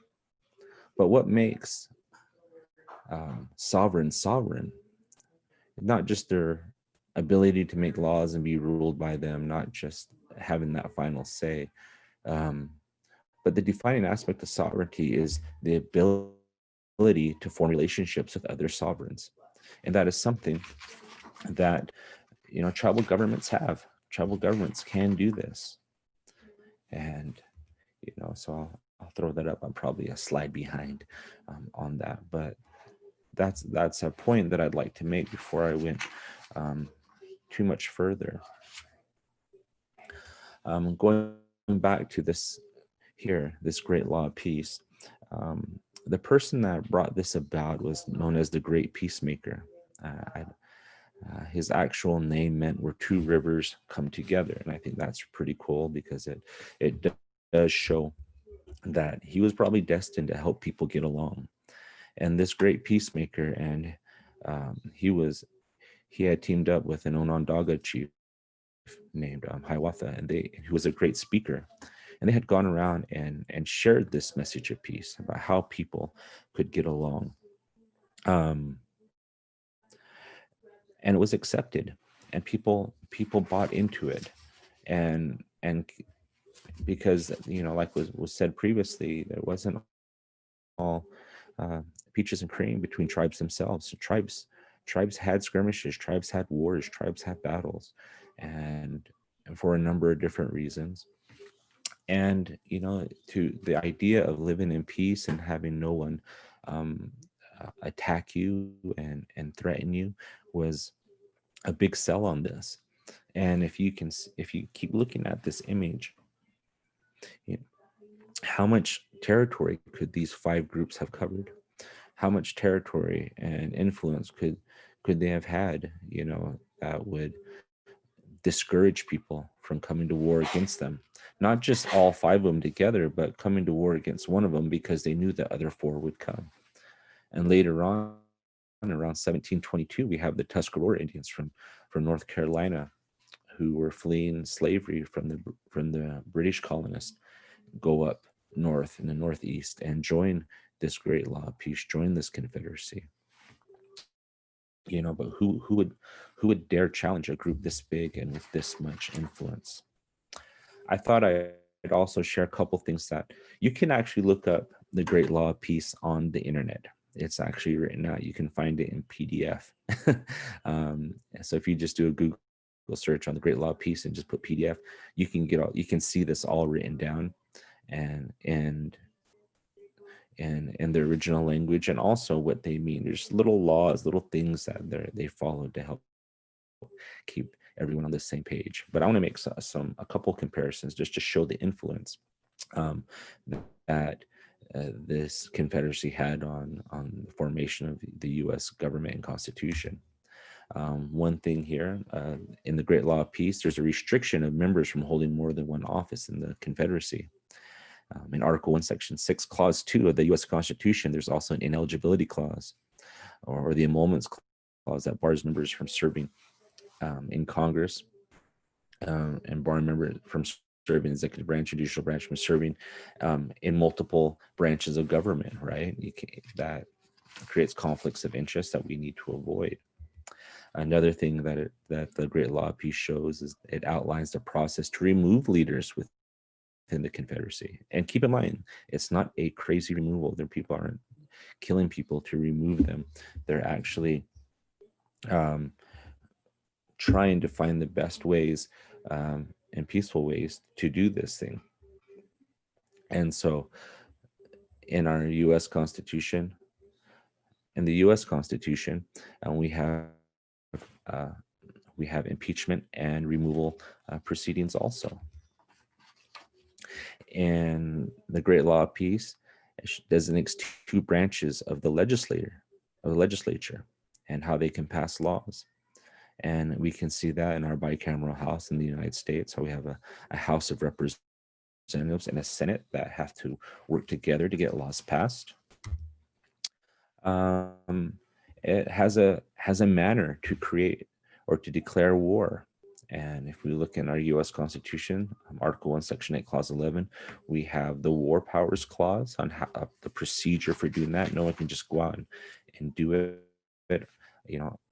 but what makes sovereign, not just their ability to make laws and be ruled by them, not just having that final say, but the defining aspect of sovereignty is the ability to form relationships with other sovereigns. And that is something that, tribal governments have. Tribal governments can do this. And, so I'll throw that up. I'm probably a slide behind on that, but that's a point that I'd like to make before I went too much further. Going back to this great law of peace, the person that brought this about was known as the Great Peacemaker. His actual name meant where two rivers come together, and I think that's pretty cool because it does show that he was probably destined to help people get along. And this Great Peacemaker, and he had teamed up with an Onondaga chief named Hiawatha, and he was a great speaker. And they had gone around and shared this message of peace about how people could get along. And it was accepted, and people bought into it. And because, like was said previously, there wasn't all peaches and cream between tribes themselves. So tribes had skirmishes, tribes had wars, tribes had battles, and for a number of different reasons. And, to the idea of living in peace and having no one attack you and threaten you was a big sell on this. And if you keep looking at this image, how much territory could these 5 groups have covered? How much territory and influence could they have had, that would discourage people from coming to war against them? Not just all 5 of them together, but coming to war against one of them because they knew the other 4 would come. And later on, around 1722, we have the Tuscarora Indians from North Carolina, who were fleeing slavery from the British colonists, go up north in the Northeast and join this great law of peace, join this Confederacy. But who would dare challenge a group this big and with this much influence? I thought I'd also share a couple things that you can actually look up the Great Law of Peace on the internet. It's actually written out. You can find it in PDF. So if you just do a Google search on the Great Law of Peace and just put PDF, you can see this all written down and the original language, and also what they mean. There's little laws, little things that they follow to help keep everyone on the same page. But I want to make a couple comparisons just to show the influence that this Confederacy had on the formation of the U.S. government and Constitution. One thing here, in the Great Law of Peace, there's a restriction of members from holding more than one office in the Confederacy. In Article 1, Section 6, Clause 2 of the U.S. Constitution, there's also an ineligibility clause, or the emoluments clause, that bars members from serving in Congress and barring members from serving executive branch, judicial branch, from serving in multiple branches of government, right? That creates conflicts of interest that we need to avoid. Another thing that the Great Law of Peace shows is it outlines the process to remove leaders within the Confederacy. And keep in mind, it's not a crazy removal. People aren't killing people to remove them. They're actually trying to find the best ways and peaceful ways to do this thing. And so in our US Constitution, we have impeachment and removal proceedings also. And the Great Law of Peace designates two branches of the legislature and how they can pass laws. And we can see that in our bicameral House in the United States, how we have a House of Representatives and a Senate that have to work together to get laws passed. It has a manner to create or to declare war. And if we look in our US Constitution, Article 1, Section 8, Clause 11, we have the War Powers Clause on how, the procedure for doing that. No one can just go out and do it,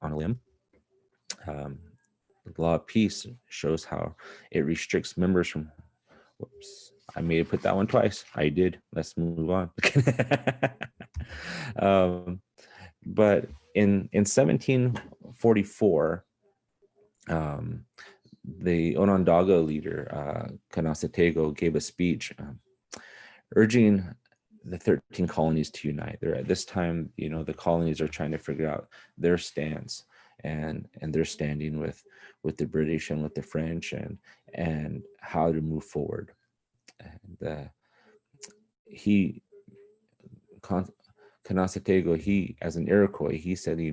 on a limb. The Law of Peace shows how it restricts members from, whoops, I may have put that one twice. I did. Let's move on. But in 1744, the Onondaga leader, Kanasatego, gave a speech urging the 13 colonies to unite. At this time, the colonies are trying to figure out their stance and their standing with the British and with the French and how to move forward. And Kanasatego, he, as an Iroquois, he said, he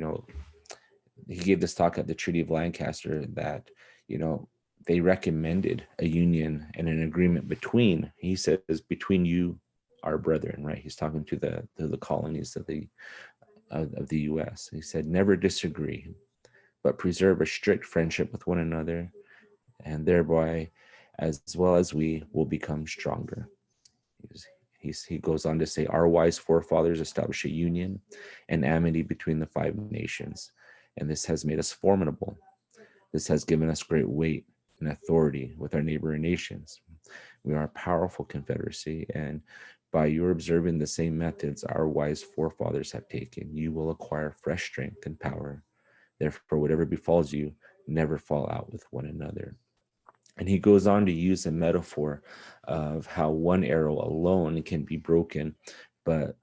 gave this talk at the Treaty of Lancaster that, they recommended a union and an agreement between, he says, between you, our brethren, right? He's talking to the colonies of the US. He said, never disagree, but preserve a strict friendship with one another, and thereby, as well as we, will become stronger. He goes on to say, our wise forefathers established a union and amity between the 5 nations, and this has made us formidable. This has given us great weight and authority with our neighboring nations. We are a powerful confederacy, and by your observing the same methods our wise forefathers have taken, you will acquire fresh strength and power. Therefore, whatever befalls you, never fall out with one another. And he goes on to use a metaphor of how one arrow alone can be broken, but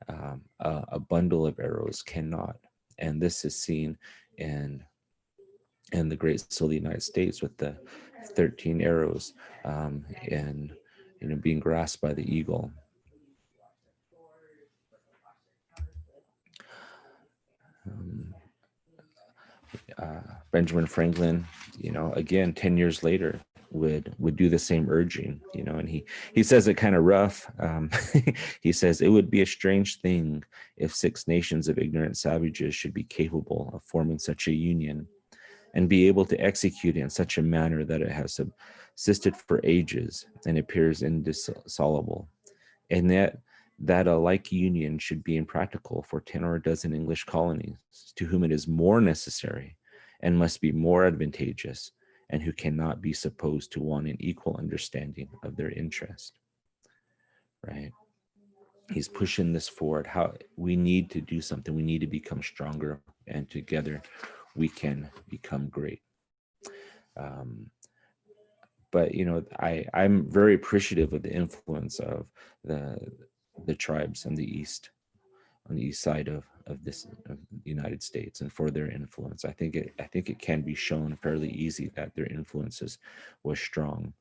a bundle of arrows cannot. And this is seen in the Great Seal of the United States with the 13 arrows and being grasped by the eagle. Benjamin Franklin, again, 10 years later, would do the same urging, and he says it kind of rough. He says, it would be a strange thing if 6 nations of ignorant savages should be capable of forming such a union and be able to execute it in such a manner that it has subsisted for ages and appears indissoluble, and that a like union should be impractical for 10 or a dozen English colonies, to whom it is more necessary and must be more advantageous, and who cannot be supposed to want an equal understanding of their interest. Right? He's pushing this forward, how we need to do something. We need to become stronger, and together we can become great. But I'm very appreciative of the influence of the tribes on the east side of the United States, and for their influence. I think it can be shown fairly easy that their influences was strong.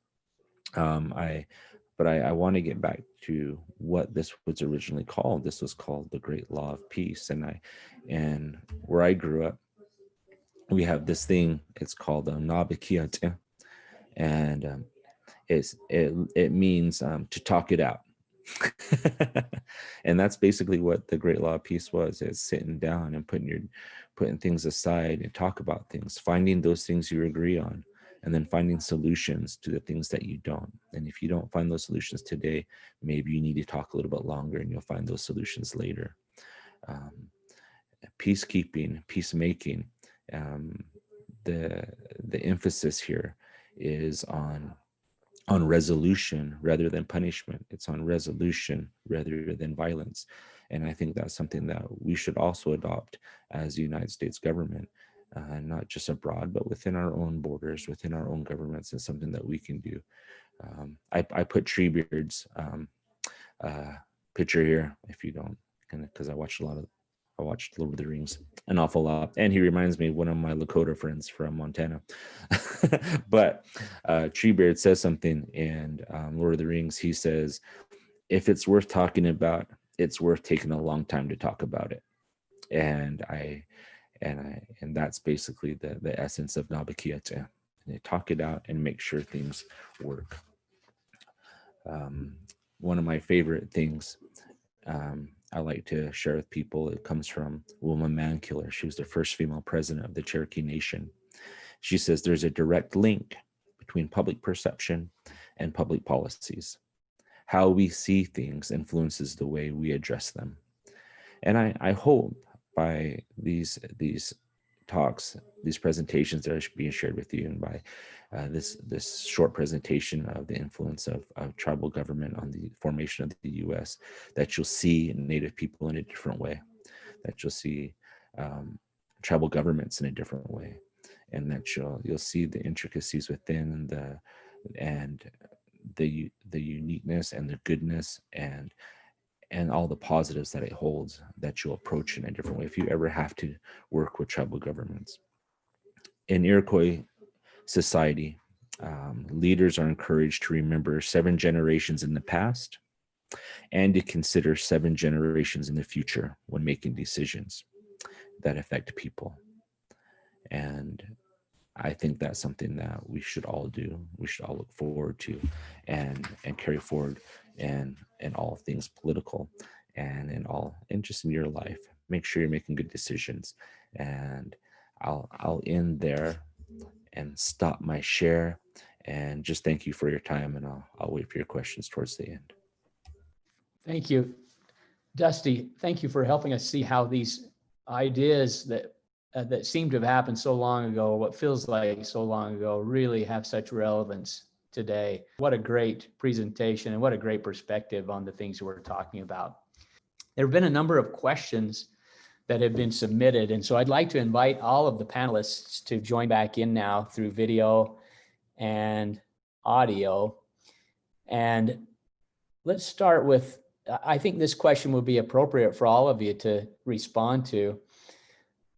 But I want to get back to what this was originally called. This was called the Great Law of Peace, and where I grew up, we have this thing. It's called Naabik'iyati, and it means to talk it out. And that's basically what the Great Law of Peace was. It's sitting down and putting things aside and talk about things, finding those things you agree on, and then finding solutions to the things that you don't. And if you don't find those solutions today, maybe you need to talk a little bit longer and you'll find those solutions later. Peacekeeping, peacemaking, the emphasis here is on resolution rather than punishment. It's on resolution rather than violence. And I think that's something that we should also adopt as the United States government, not just abroad, but within our own borders, within our own governments, and something that we can do. I put Treebeard's picture here, if you don't, because I watched Lord of the Rings an awful lot, and he reminds me of one of my Lakota friends from Montana. But Treebeard says something in Lord of the Rings. He says, if it's worth talking about, it's worth taking a long time to talk about it. And that's basically the essence of Naabik'iyati. They talk it out and make sure things work. One of my favorite things I like to share with people, it comes from Wilma Mankiller. She was the first female president of the Cherokee Nation. She says there's a direct link between public perception and public policies. How we see things influences the way we address them. And I hope by these talks, these presentations that are being shared with you, and by this short presentation of the influence of tribal government on the formation of the U.S., that you'll see Native people in a different way, that you'll see tribal governments in a different way, and that you'll see the intricacies within the uniqueness and the goodness and all the positives that it holds, that you'll approach in a different way if you ever have to work with tribal governments. In Iroquois society, leaders are encouraged to remember 7 generations in the past and to consider 7 generations in the future when making decisions that affect people. And I think that's something that we should all do. We should all look forward to and carry forward in all things political and just in your life. Make sure you're making good decisions. And I'll end there and stop my share, and just thank you for your time, and I'll wait for your questions towards the end. Thank you, Dusty. Thank you for helping us see how these ideas that seem to have happened so long ago, what feels like so long ago, really have such relevance today. What a great presentation and what a great perspective on the things we're talking about. There have been a number of questions that have been submitted, and so I'd like to invite all of the panelists to join back in now through video and audio. And let's start with, I think this question would be appropriate for all of you to respond to.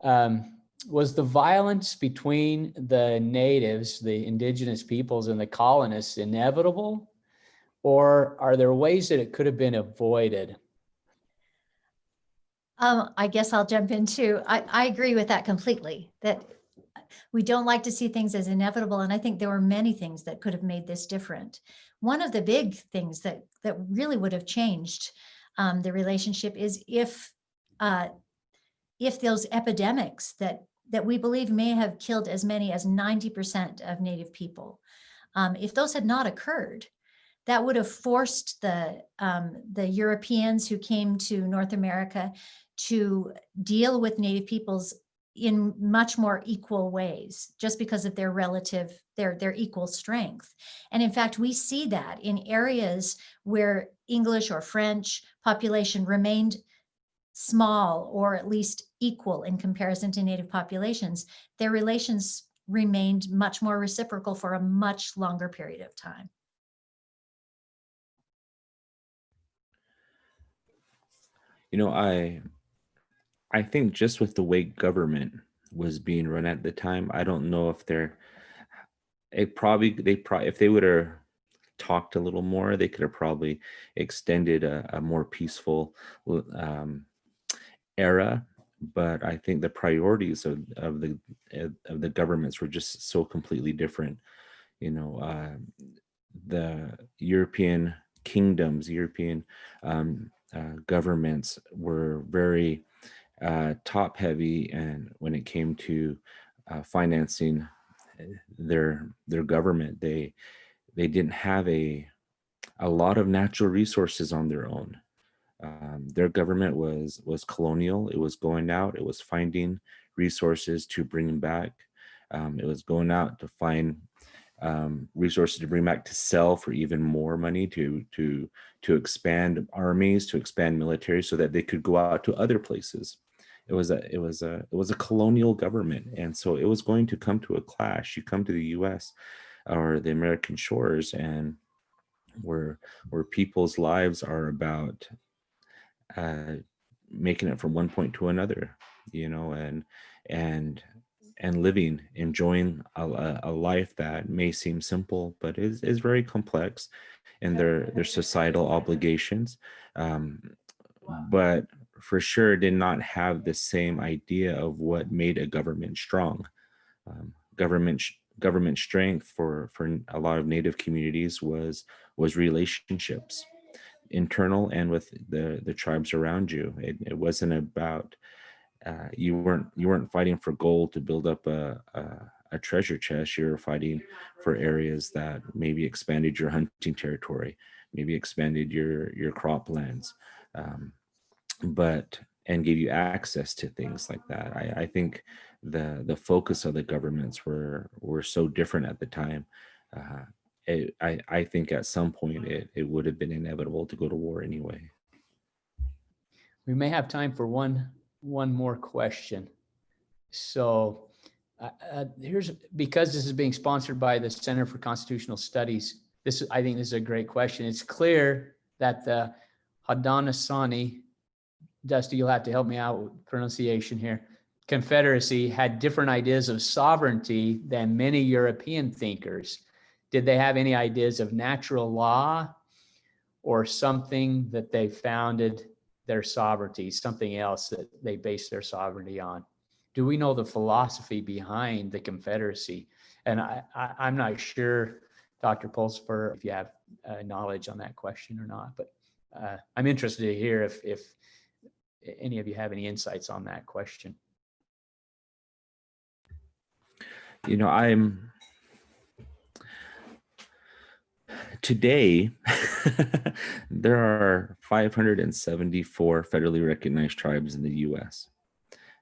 Was the violence between the natives, the indigenous peoples, and the colonists inevitable, or are there ways that it could have been avoided? I guess I'll jump in too. I agree with that completely, that we don't like to see things as inevitable. And I think there were many things that could have made this different. One of the big things that really would have changed the relationship is if those epidemics that we believe may have killed as many as 90% of Native people, if those had not occurred, that would have forced the Europeans who came to North America to deal with Native peoples in much more equal ways, just because of their their equal strength. And in fact, we see that in areas where English or French population remained small, or at least equal in comparison to Native populations, their relations remained much more reciprocal for a much longer period of time. You know, I think just with the way government was being run at the time, I don't know if if they would have talked a little more, they could have probably extended a more peaceful era. But I think the priorities of the governments were just so completely different. You know, the European kingdoms, European governments were very top heavy, and when it came to financing their government, they didn't have a lot of natural resources on their own. Their government was colonial. It was going out, it was finding resources to bring back. It was going out to find resources to bring back to sell for even more money, to expand armies, to expand military, so that they could go out to other places. It was a colonial government, and so it was going to come to a clash. You come to the U.S. or the American shores, and where people's lives are about making it from one point to another, you know, and living, enjoying a life that may seem simple, but is very complex in their societal obligations, but for sure did not have the same idea of what made a government strong. Government strength for a lot of Native communities was relationships, internal and with the tribes around you. It wasn't about you weren't fighting for gold to build up a treasure chest. You were fighting for areas that maybe expanded your hunting territory, maybe expanded your croplands, and gave you access to things like that. I think the focus of the governments were so different at the time. I think at some point it would have been inevitable to go to war anyway. We may have time for one more question. So because this is being sponsored by the Center for Constitutional Studies, I think this is a great question. It's clear that the Haudenosaunee, Dusty, you'll have to help me out with pronunciation here, Confederacy had different ideas of sovereignty than many European thinkers. Did they have any ideas of natural law or something that they founded their sovereignty, something else that they based their sovereignty on? Do we know the philosophy behind the Confederacy? And I'm not sure, Dr. Pulsipher, if you have knowledge on that question or not, but I'm interested to hear if any of you have any insights on that question. You know, today, there are 574 federally recognized tribes in the U.S.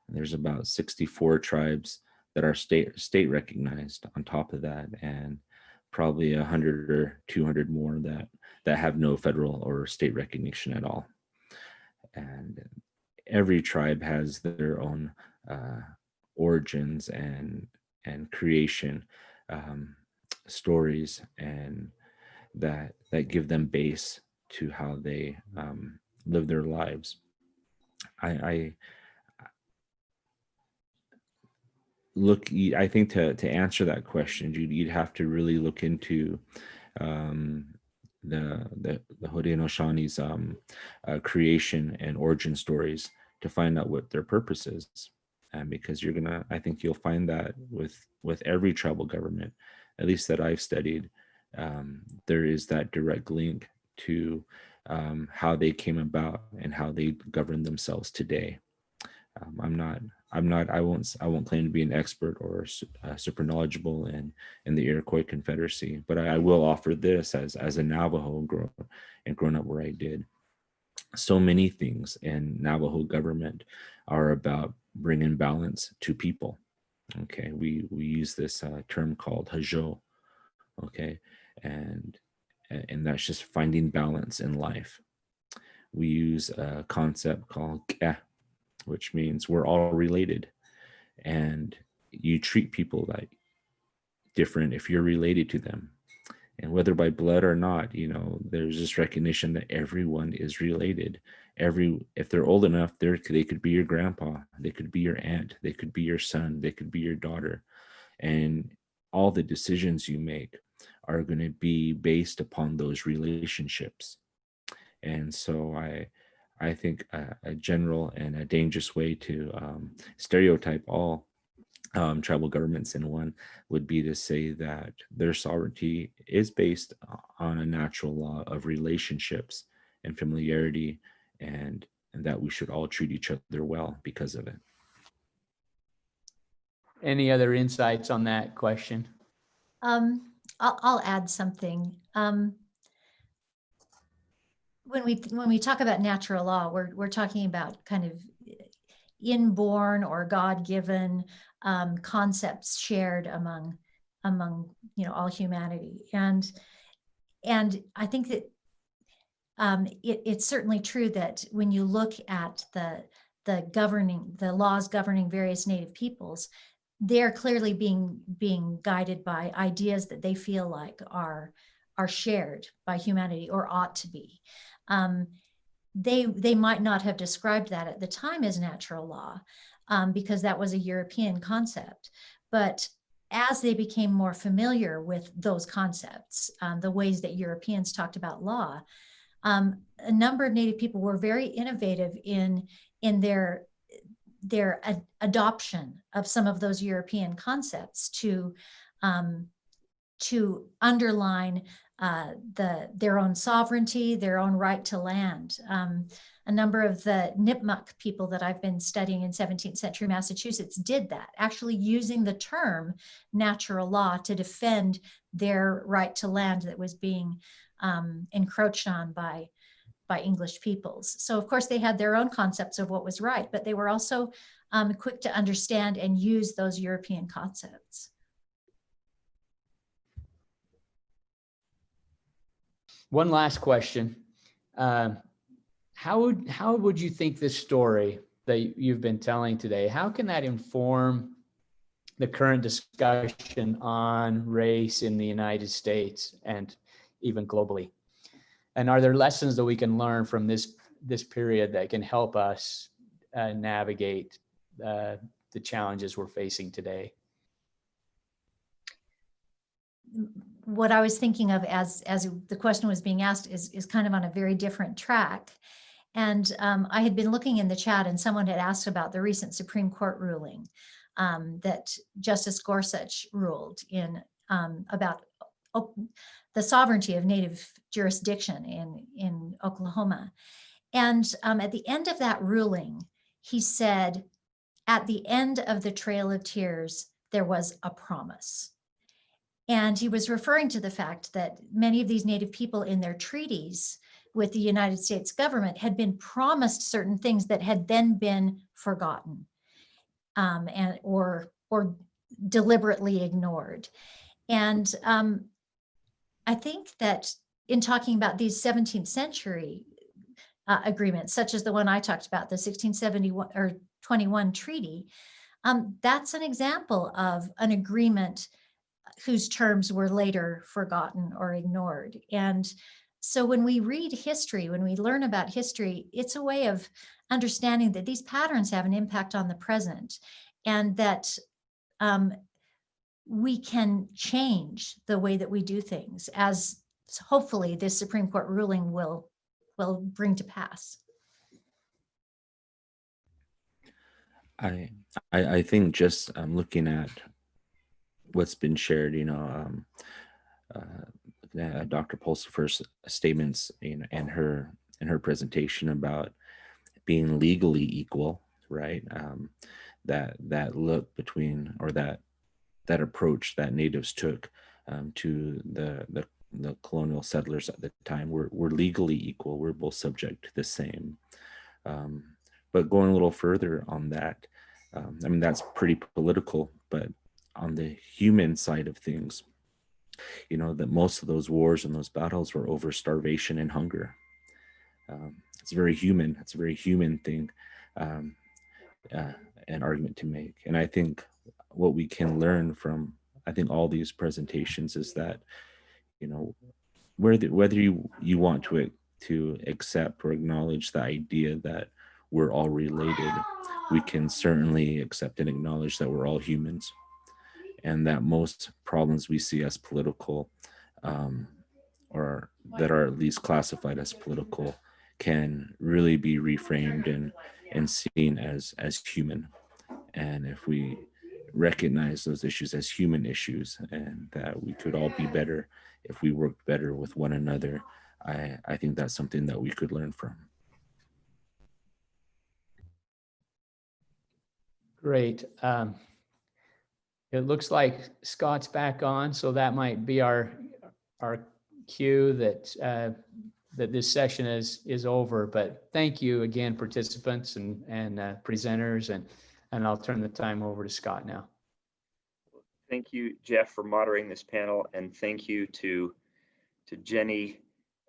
And there's about 64 tribes that are state recognized on top of that, and probably 100 or 200 more that have no federal or state recognition at all. And every tribe has their own origins and creation stories, and that give them base to how they live their lives. I think to answer that question, you'd have to really look into the Haudenosaunee creation and origin stories to find out what their purpose is. Because I think you'll find that with every tribal government, at least that I've studied, there is that direct link to how they came about and how they govern themselves today. I won't claim to be an expert or super knowledgeable in the Iroquois Confederacy, but I will offer this as a Navajo grown up where I did. So many things in Navajo government are about bringing balance to people. Okay, we use this term called hajo. Okay, and that's just finding balance in life. We use a concept called ke, which means we're all related, and you treat people like different if you're related to them. And whether by blood or not, you know, there's this recognition that everyone is related. If they're old enough, they could be your grandpa, they could be your aunt, they could be your son, they could be your daughter. And all the decisions you make are going to be based upon those relationships. And so I think a general and a dangerous way to stereotype all tribal governments in one would be to say that their sovereignty is based on a natural law of relationships and familiarity, and that we should all treat each other well because of it. any other insights on that question? I'll add something. When we talk about natural law, we're talking about kind of inborn or God-given concepts shared among all humanity, and I think that it's certainly true that when you look at the laws governing various Native peoples, they're clearly being guided by ideas that they feel like are shared by humanity, or ought to be. They might not have described that at the time as natural law, because that was a European concept. But as they became more familiar with those concepts, the ways that Europeans talked about law, a number of Native people were very innovative in their adoption of some of those European concepts to underline their own sovereignty, their own right to land. A number of the Nipmuc people that I've been studying in 17th century Massachusetts did that, actually using the term natural law to defend their right to land that was being encroached on by English peoples. So of course they had their own concepts of what was right, but they were also quick to understand and use those European concepts. One last question. How would you think this story that you've been telling today, how can that inform the current discussion on race in the United States and even globally? And are there lessons that we can learn from this period that can help us navigate the challenges we're facing today? What I was thinking of as the question was being asked is kind of on a very different track. And I had been looking in the chat, and someone had asked about the recent Supreme Court ruling that Justice Gorsuch ruled in about the sovereignty of Native jurisdiction in Oklahoma. And at the end of that ruling, he said, at the end of the Trail of Tears, there was a promise. And he was referring to the fact that many of these Native people in their treaties with the United States government had been promised certain things that had then been forgotten or deliberately ignored. And I think that in talking about these 17th century agreements, such as the one I talked about, the 1671 or 21 treaty, that's an example of an agreement whose terms were later forgotten or ignored. And so when we read history, when we learn about history, it's a way of understanding that these patterns have an impact on the present, and that we can change the way that we do things, as hopefully this Supreme Court ruling will bring to pass. I think just looking at what's been shared, Dr. Pulsipher's statements and her presentation about being legally equal, right? That look between, or that approach that natives took to the colonial settlers at the time. We're legally equal. We're both subject to the same. But going a little further on that, I mean, that's pretty political, but on the human side of things, that most of those wars and those battles were over starvation and hunger. It's very human. It's a very human thing, an argument to make. And I think what we can learn from, all these presentations is that, whether you want to accept or acknowledge the idea that we're all related, we can certainly accept and acknowledge that we're all humans, and that most problems we see as political, or that are at least classified as political, can really be reframed and seen as human. And if we recognize those issues as human issues, and that we could all be better if we worked better with one another, I think that's something that we could learn from. Great. It looks like Scott's back on, so that might be our cue that that this session is over. But thank you again, participants and presenters, and I'll turn the time over to Scott now. Thank you, Jeff, for moderating this panel, and thank you to Jenny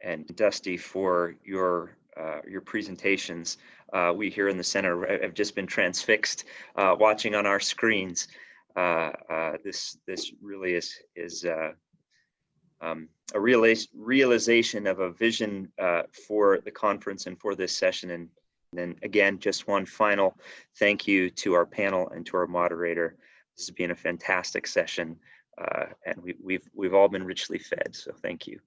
and Dusty for your presentations. We here in the center have just been transfixed watching on our screens. This really is a realization of a vision for the conference and for this session. And then again, just one final thank you to our panel and to our moderator. This has been a fantastic session, and we've all been richly fed. So thank you.